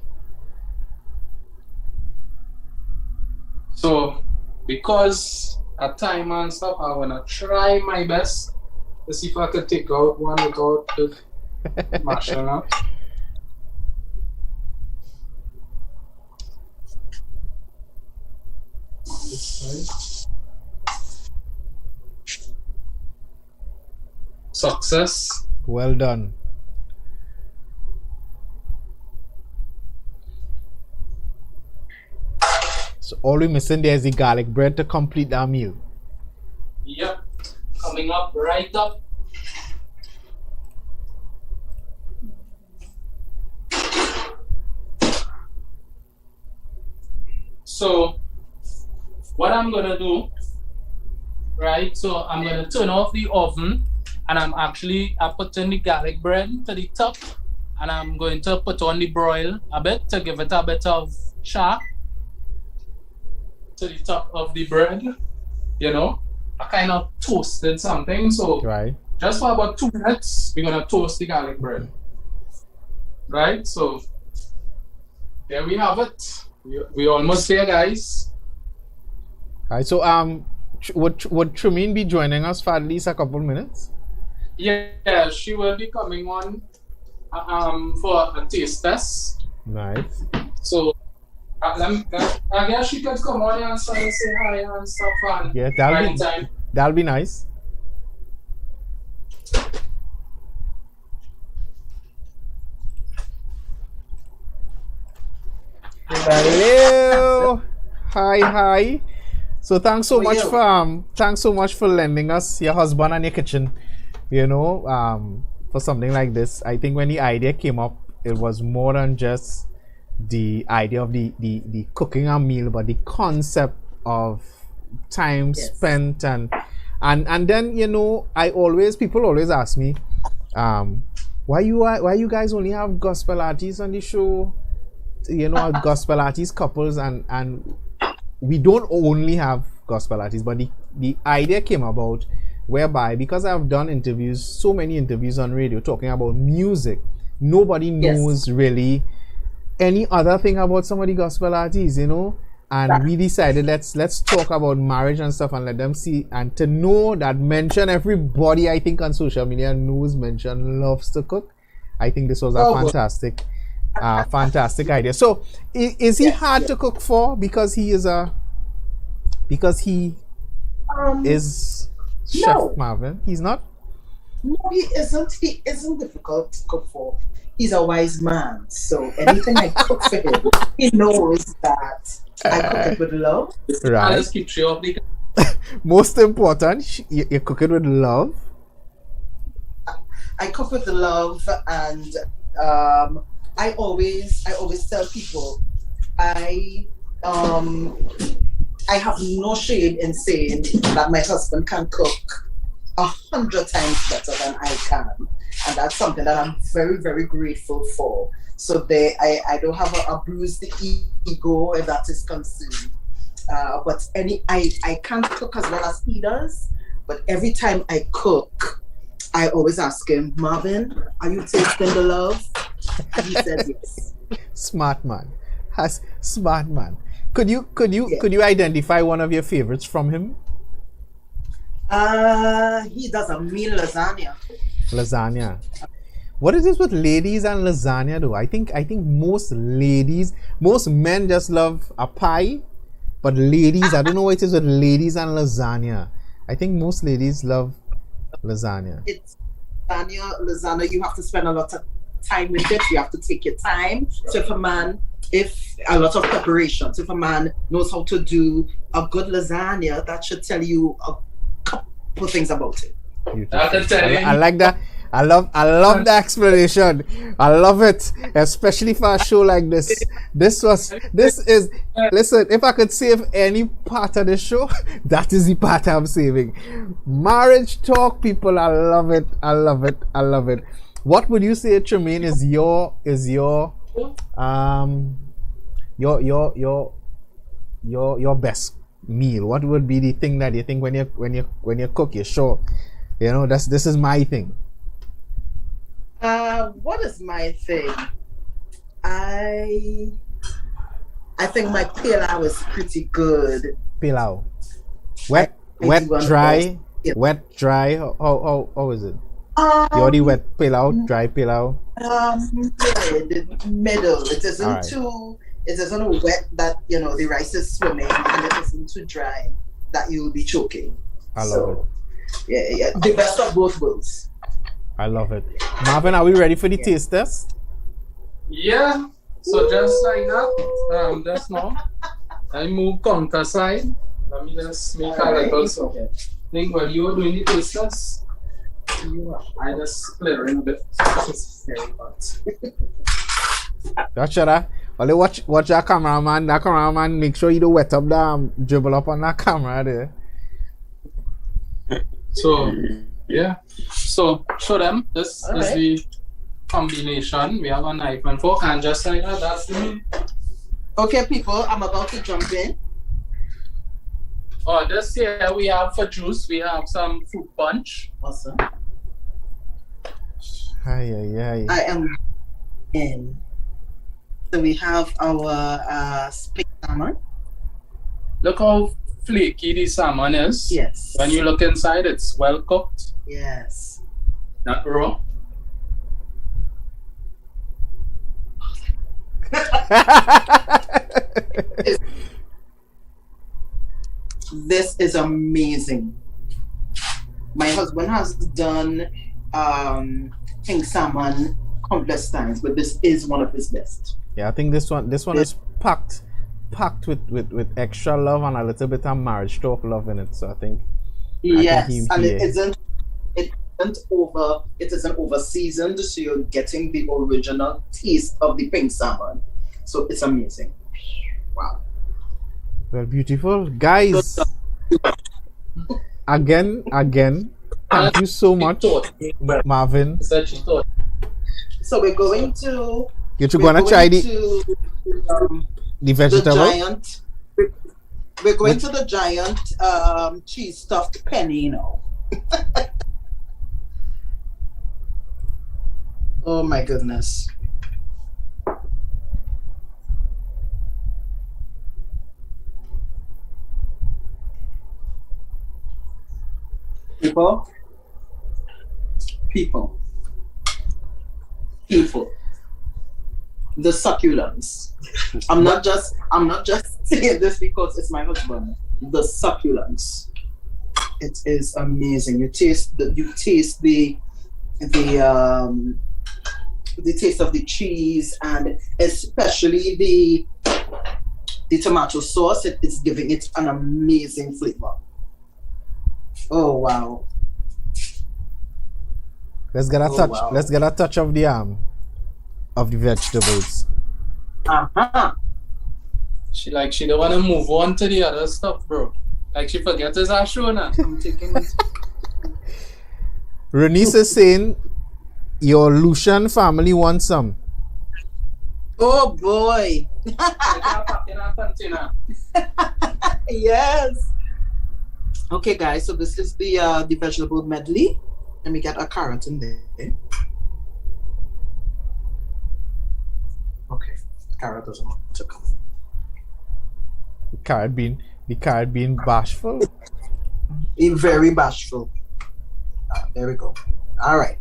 So, because at time and stuff, I wanna try my best to see if I could take out one without the mashing up. This side. Success. Well done. So all we're missing there is the garlic bread to complete that meal. Yep, coming up right up. So, what I'm gonna do, right? So I'm gonna turn off the oven, and I put in the garlic bread to the top, and I'm going to put on the broil a bit to give it a bit of char to the top of the bread. You know, I kind of toasted something. So Right. just for about 2 minutes, we're gonna toast the garlic bread. Right? So there we have it. We almost there, guys. All right. So would Tremaine be joining us for at least a couple minutes? Yeah, she will be coming on for a taste test. Nice. So I guess she could come on and say hi and stuff and Yeah, time. that'll be nice. Hello. Hi. So thanks so much for lending us your husband and your kitchen. You know, for something like this. I think when the idea came up, it was more than just the idea of the cooking a meal, but the concept of time spent and then, you know, people always ask me, why you guys only have gospel artists on the show, you know, gospel artist couples, and we don't only have gospel artists, but the idea came about whereby, because I've done so many interviews on radio talking about music, nobody knows really any other thing about some of the gospel artists, you know. And we decided let's talk about marriage and stuff and let them see, and to know that everybody I think on social media loves to cook. I think this was a fantastic idea. So is he hard to cook for because he is Chef Marvin? He's not? No, he isn't. He isn't difficult to cook for. He's a wise man. So anything I cook for him, he knows that I cook it with love. Right. Let's keep you up. Most important, you cook it with love. I cook with love, and I always tell people I have no shame in saying that my husband can cook 100 times better than I can, and that's something that I'm very, very grateful for. So I don't have a bruised ego if that is concerned. But I can't cook as well as he does. But every time I cook, I always ask him, Marvin, are you tasting the love? And he says yes. Smart man. Smart man. Could you identify one of your favorites from him? He does a mean lasagna. Lasagna. What is this with ladies and lasagna though? I think most men just love a pie, but ladies, I don't know what it is with ladies and lasagna. I think most ladies love lasagna. It's lasagna, you have to spend a lot of time with it. You have to take your time. So if a lot of preparation. So if a man knows how to do a good lasagna, that should tell you a couple things about it. I like that. I love the explanation. I love it, especially for a show like this. Listen, if I could save any part of the show, that is the part I'm saving. Marriage talk, people. I love it. What would you say, Tremaine, is your best meal? What would be the thing that you think when you cook, you're sure, you know, this is my thing? What is my thing? I think my pilau is pretty good. Pilau. Wet, dry. How is it? You already wet pilau, dry pilau? Middle. It isn't right. It isn't wet that, you know, the rice is swimming, and it isn't too dry that you'll be choking. I love it. Yeah. The best of both worlds. I love it. Marvin, are we ready for the taste test? Yeah. So just like that, just now, I move counter side. Let me just make a little thing while you were doing the taste test. I just clearing a bit. Gotcha. Only watch that cameraman. That cameraman, make sure you don't wet up the dribble up on that camera there. So yeah. So show them. This is the combination. We have a knife and fork, and just like that, that's the meat. Okay, people, I'm about to jump in. Oh, this here we have for juice. We have some fruit punch. Awesome. Ay. I am in. So we have our spring salmon. Look how flaky the salmon is. Yes. When you look inside, it's well cooked, Yes. not raw. This is amazing. My husband has done pink salmon countless times, but this is one of his best. Yeah, I think this one is packed with extra love and a little bit of marriage talk love in it. So I think Yes, he- and he- it isn't over seasoned, so you're getting the original taste of the pink salmon. So it's amazing. Wow. well, beautiful guys. Again, thank you so much, Marvin. Said she thought. So we're going to You're gonna try the the vegetable. giant. We're going to the giant cheese stuffed penny now. Oh my goodness. People. The succulents. I'm not just saying this because it's my husband. The succulents. It is amazing. You taste the taste of the cheese, and especially the tomato sauce. It is giving it an amazing flavor. Oh wow. Let's get a touch. wow. Let's get a touch of the vegetables. Uh-huh. She don't want to move on to the other stuff, bro. Like she forgets it's our show now. I'm taking it. Renice is saying your Lucian family wants some. Oh boy. Yes. Okay, guys. So this is the vegetable medley. Let me get a carrot in there. Okay, carrot doesn't want to come. The carrot being bashful. He's very bashful. There we go. All right.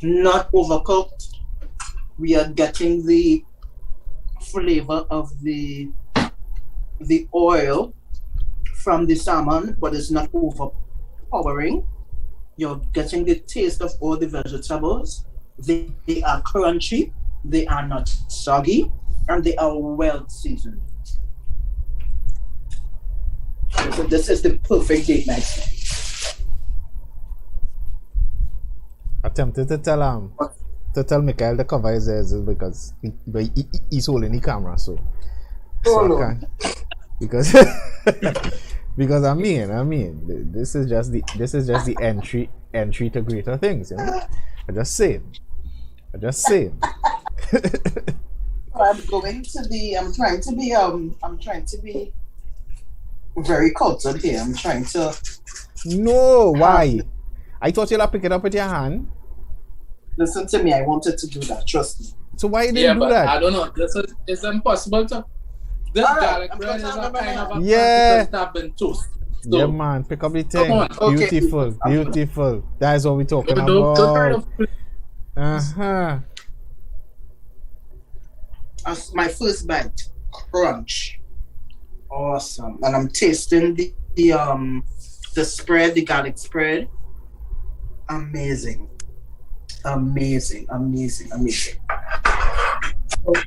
Not overcooked. We are getting the flavor of the oil from the salmon, but it's not overpowering. You're getting the taste of all the vegetables. They are crunchy, they are not soggy, and they are well seasoned. So this is the perfect date night snack. Attempted to tell Mikael to cover his ears because he's holding the camera, so Oh, I can't, because because I mean this is just the entry to greater things, you know. I'm just saying. I'm trying to be very cultured here. I'm trying to. No, why? I thought you'd pick it up with your hand. Listen to me, I wanted to do that, trust me. So why you Yeah, didn't do but that? I don't know. It's impossible to. This All right, garlic I'm bread is gonna- a kind of a Yeah. that been toast. So, Yeah, man, pick up the thing. on. Okay. Beautiful. That's what we're talking don't kind about. of As my first bite, crunch, awesome, and I'm tasting the spread, the garlic spread, amazing.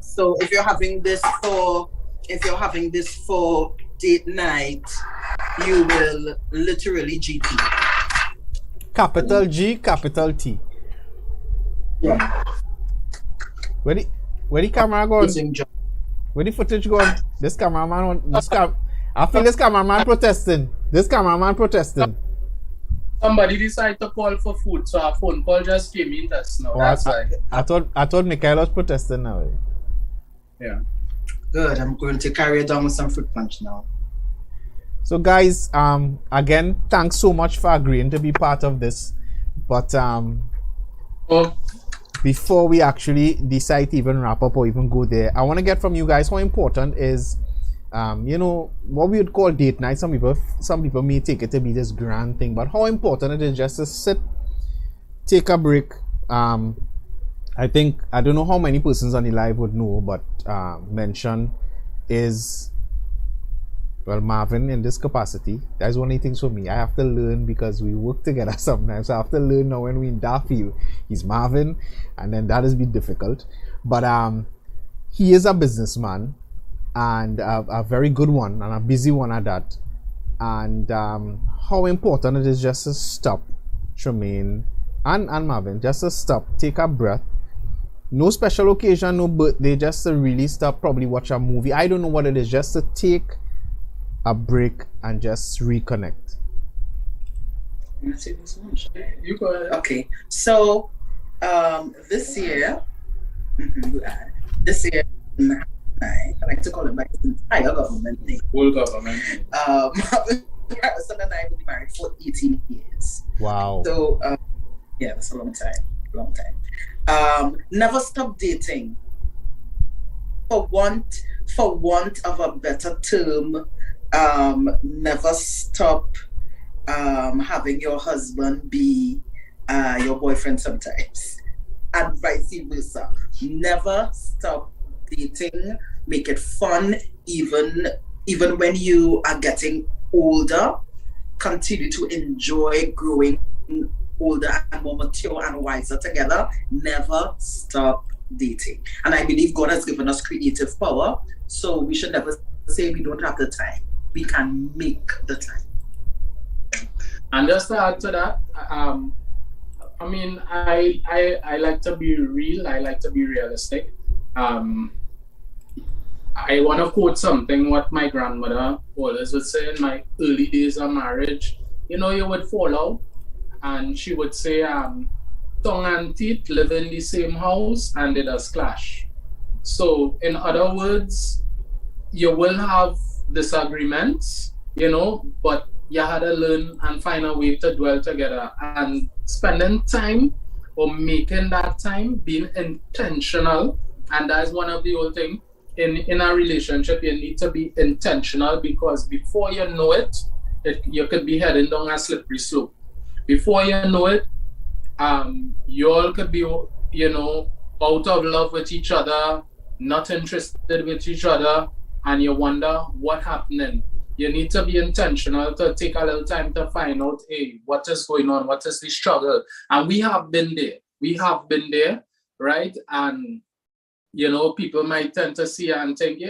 So if you're having this for date night, you will literally GP. Capital G, capital T. Yeah. Where the camera going? Amazing job. Where the footage going? This cameraman, I feel this cameraman protesting. This cameraman protesting. Somebody decided to call for food, so a phone call just came in just now. Oh, That's why. I thought Mikhail was protesting now. Yeah. Good. I'm going to carry it down with some fruit punch now. So guys, again, thanks so much for agreeing to be part of this. But Oh, before we actually decide to even wrap up or even go there, I want to get from you guys how important is you know, what we would call date night. Some people may take it to be this grand thing, but how important it is just to sit, take a break. I think, I don't know how many persons on the live would know, but mention is, well, Marvin in this capacity. That's one of the things for me. I have to learn because we work together sometimes. So I have to learn now when we in that field. He's Marvin, and then that has been difficult. But he is a businessman, and a very good one, and a busy one at that. And how important it is just to stop, Tremaine and Marvin, just to stop, take a breath. No special occasion, no birthday, just to really stop, probably watch a movie. I don't know what it is, just to take a break and just reconnect. you go ahead. Okay. So this year, I like to call it my entire government name. Whole government. My husband and I have been married for 18 years. Wow. So yeah, that's a long time. Never stop dating. For want of a better term, never stop having your husband be your boyfriend sometimes, and vice versa. Never stop dating. Make it fun, even when you are getting older. Continue to enjoy growing older and more mature and wiser together. Never stop dating. And I believe God has given us creative power, so we should never say we don't have the time. We can make the time. And just to add to that, I mean, I like to be real. I like to be realistic. I want to quote something what my grandmother always would say in my early days of marriage. You know, you would fall out, and she would say, tongue and teeth live in the same house and they does clash. So in other words, you will have disagreements, you know, but you had to learn and find a way to dwell together, and spending time or making that time, being intentional. And that's one of the old things in a relationship. You need to be intentional, because before you know it, you could be heading down a slippery slope. Before you know it, you all could be, you know, out of love with each other, not interested with each other, and you wonder what happening. You need to be intentional to take a little time to find out, hey, what is going on? What is the struggle? And we have been there, right? And, you know, people might tend to see and think,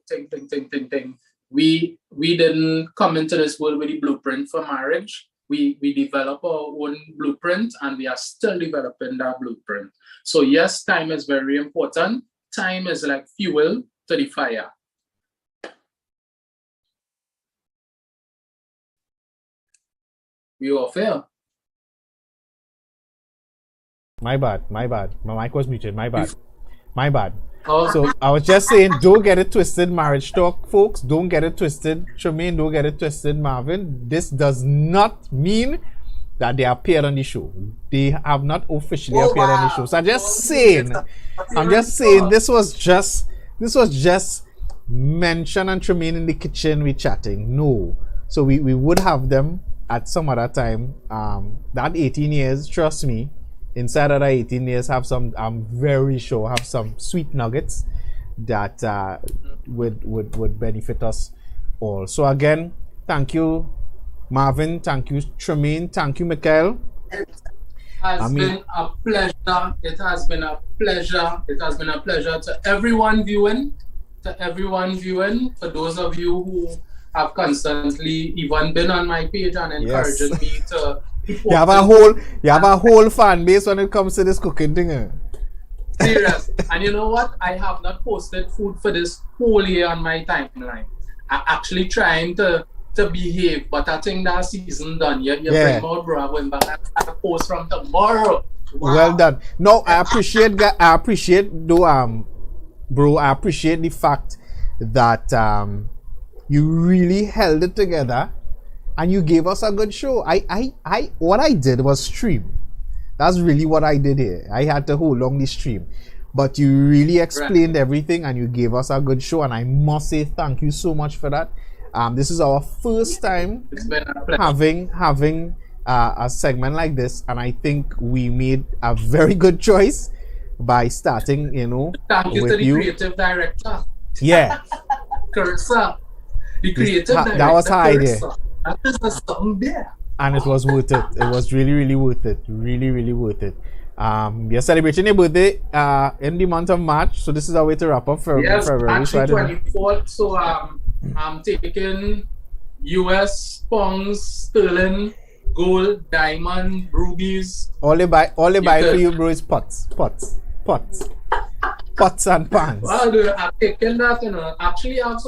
think. We didn't come into this world with a blueprint for marriage. We develop our own blueprint, and we are still developing that blueprint. So yes, time is very important. Time is like fuel to the fire. You are fair. My bad. My mic was muted. My bad. Oh. So I was just saying, don't get it twisted, marriage talk, folks. Don't get it twisted. Tremaine, don't get it twisted, Marvin. This does not mean that they appeared on the show. They have not officially appeared on the show. So I'm just saying, this was just mention and Tremaine in the kitchen, we chatting. No. So we would have them at some other time. That 18 years, trust me, inside of that 18 years have some, I'm very sure, have some sweet nuggets that would benefit us all. So again, thank you, Marvin. Thank you, Tremaine. Thank you, Mikhail. It has been a pleasure. It has been a pleasure to everyone viewing. For those of you who have constantly even been on my page and encouraging me to. You have a whole fan base when it comes to this cooking thing. Serious. And you know what? I have not posted food for this whole year on my timeline. actually trying to behave, but I think that season done. You bring more bro going back at a post from tomorrow. Wow. Well done. No, I appreciate though bro, I appreciate the fact that you really held it together and you gave us a good show. What I did was stream. That's really what I did here. I had to hold on the stream. But you really explained everything and you gave us a good show, and I must say thank you so much for that. This is our first time having a segment like this, and I think we made a very good choice by starting, thank you with to the you. creative director. Yeah. Carissa. The creative director. That was her idea. That is a song there. And it was worth it. It was really, really worth it. Really, really worth it. You're celebrating your birthday in the month of March, so this is our way to wrap up for February. Actually 24th. So I'm taking US pounds, sterling, gold, diamond, rubies. All they buy for you, bro, is pots and pans. Well, I'm taking that. Actually, I have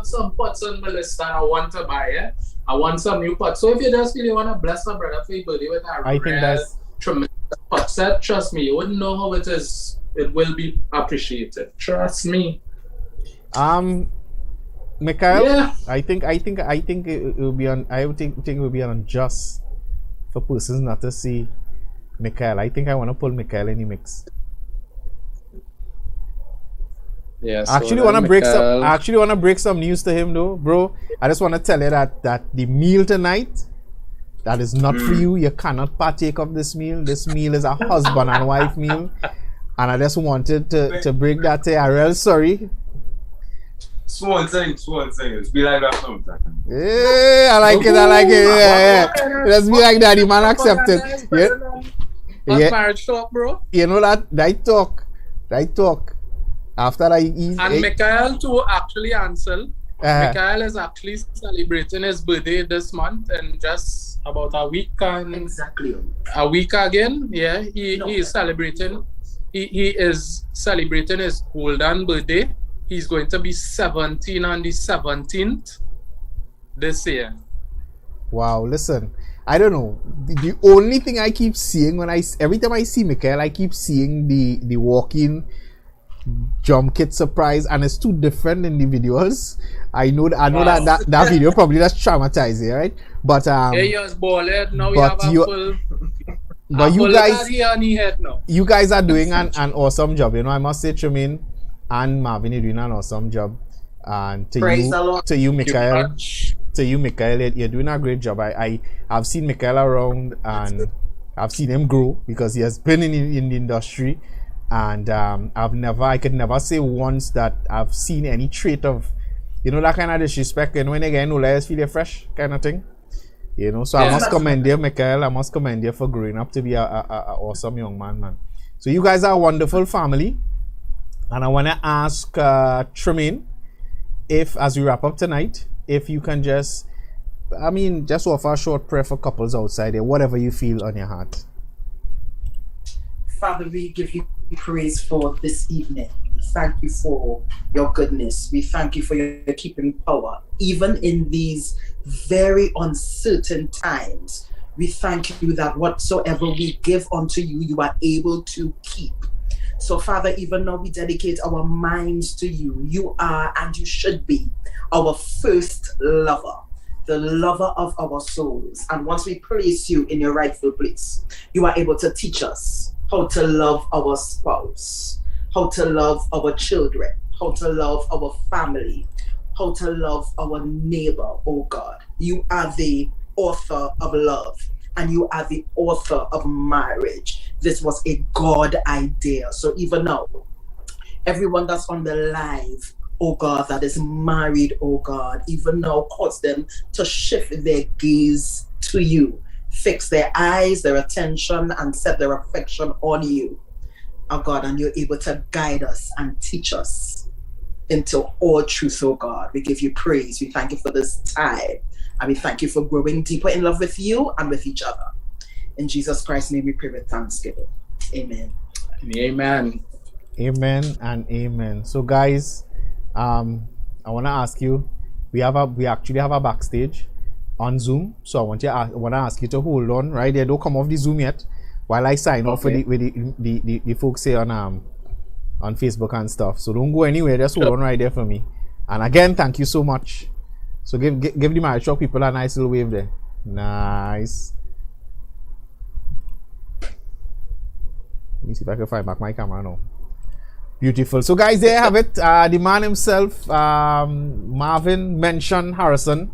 some pots on my list that I want to buy. Yeah? I want some new pots. So if you just really want to bless my brother for your birthday with a tremendous pot set, trust me, you wouldn't know how it is. It will be appreciated. Trust me. Michael, yeah. I think it will be it will be unjust for persons not to see Michael. I think I want to pull Michael in the mix. Yeah, I actually want to break some news to him though, bro. I just want to tell you that the meal tonight, that is not for you. You cannot partake of this meal. This meal is a husband and wife meal, and I just wanted to break that to you. I'm real sorry. Swan thing. It's be like that sometimes. Yeah, I like it. Yeah. Let's be like that. The man accepted. Yeah. Marriage talk, bro. You know that talk. After I eat. And Michael too actually answered. Michael is actually celebrating his birthday this month in just about a week and Exactly. a week again. Yeah, he is celebrating. He is celebrating his golden birthday. He's going to be 17 on the 17th this year. Wow, listen, I don't know. The only thing I keep seeing every time I see Michael, I keep seeing the walking jump kit surprise, and it's two different individuals. I know that video probably that's traumatizing, right? But years balled, now we have a full. But you guys are doing an awesome job. I must say, Tremaine and Marvin, you're doing an awesome job. And to you, Michael, you're doing a great job. I've seen Michael around, and I've seen him grow because he has been in the industry. And I could never say once that I've seen any trait of, that kind of disrespect. And when again, let's feel fresh kind of thing. So I must commend you, Michael. I must commend you for growing up to be a awesome young man. So you guys are a wonderful family. And I want to ask Tremaine, if as we wrap up tonight, if you can just offer a short prayer for couples outside there, whatever you feel on your heart. Father, we give you praise for this evening. We thank you for your goodness. We thank you for your keeping power. Even in these very uncertain times, we thank you that whatsoever we give unto you, you are able to keep. So, Father, even now we dedicate our minds to you. You are, and you should be, our first lover, the lover of our souls. And once we place you in your rightful place, you are able to teach us how to love our spouse, how to love our children, how to love our family, how to love our neighbor, oh God. You are the author of love, and you are the author of marriage. This was a God idea. So even now, everyone that's on the live, oh God, that is married, oh God, even now cause them to shift their gaze to you, fix their eyes, their attention, and set their affection on you, oh God, and you're able to guide us and teach us into all truth, oh God. We give you praise. We thank you for this time, and we thank you for growing deeper in love with you and with each other. In Jesus Christ's name we pray with thanksgiving. Amen. Amen. Amen and amen. So guys, I want to ask you, we actually have a backstage on Zoom. So I want to ask you to hold on right there. Don't come off the Zoom yet while I sign off with the folks here on Facebook and stuff. So don't go anywhere. Just hold on right there for me. And again, thank you so much. So give the Marriage Talk people a nice little wave there. Nice. Let me see if I can find back my camera now. Beautiful. So guys, there you have it. The man himself, Marvin mentioned Harrison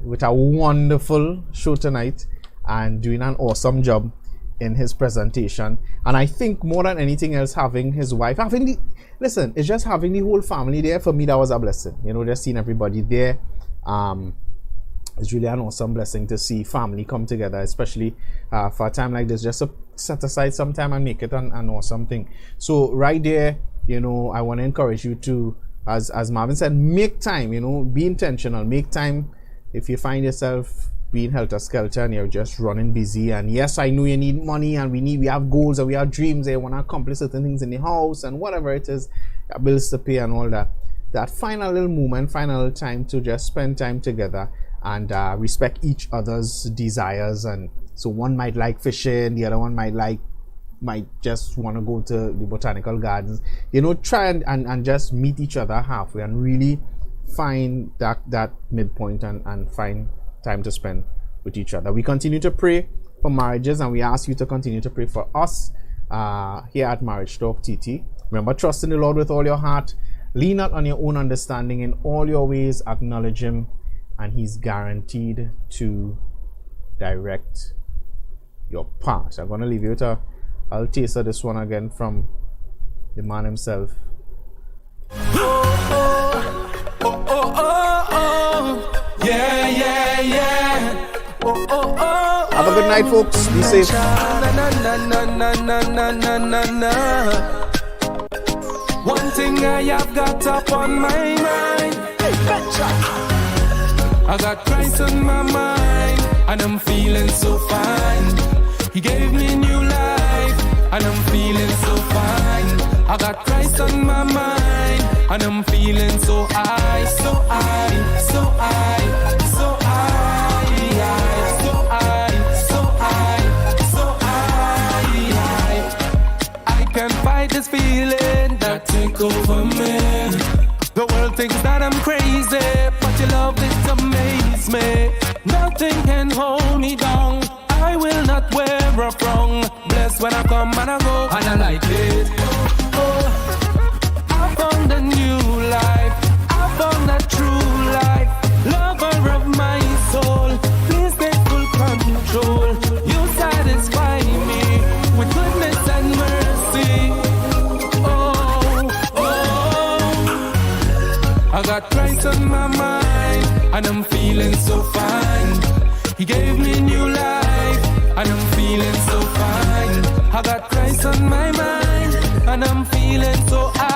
with a wonderful show tonight and doing an awesome job in his presentation. And I think more than anything else, having his wife, it's just having the whole family there, for me that was a blessing. You know, just seeing everybody there. It's really an awesome blessing to see family come together, especially for a time like this, just to set aside some time and make it an awesome thing. So right there, you know, I want to encourage you to, as Marvin said, make time, you know, be intentional, make time. If you find yourself being helter-skelter and you're just running busy, and yes, I know you need money and we have goals and we have dreams and we want to accomplish certain things in the house and whatever it is, bills to pay and all that, that final little moment, final time to just spend time together and respect each other's desires. And so one might like fishing, the other one might just want to go to the botanical gardens. You know, try and just meet each other halfway and really find that midpoint and find time to spend with each other. We continue to pray for marriages, and we ask you to continue to pray for us here at Marriage Talk TT. Remember, trust in the Lord with all your heart. Lean not on your own understanding. In all your ways acknowledge him, and he's guaranteed to direct your path. I'm going to leave you with I'll taste this one again from the man himself. Yeah, yeah, yeah. Have a good night, folks. Be safe. One thing I have got up on my mind. I got Christ on my mind, and I'm feeling so fine. He gave me new life, and I'm feeling so fine. I got Christ on my mind, and I'm feeling so high, so high, so high, so high, so high, so high, so high. I can't fight this feeling that take over me. The world thinks that I'm crazy, but your love it amazes me. Nothing can hold me down. I will not wear a frown. Blessed when I come and I go, and I like it. I found a new life. I found a true life. Lover of my soul, please take full control. You satisfy me with goodness and mercy. I got Christ on my mind, and I'm feeling so fine. He gave me new life, and I'm feeling so fine. I got Christ on my mind, and I'm feeling so high.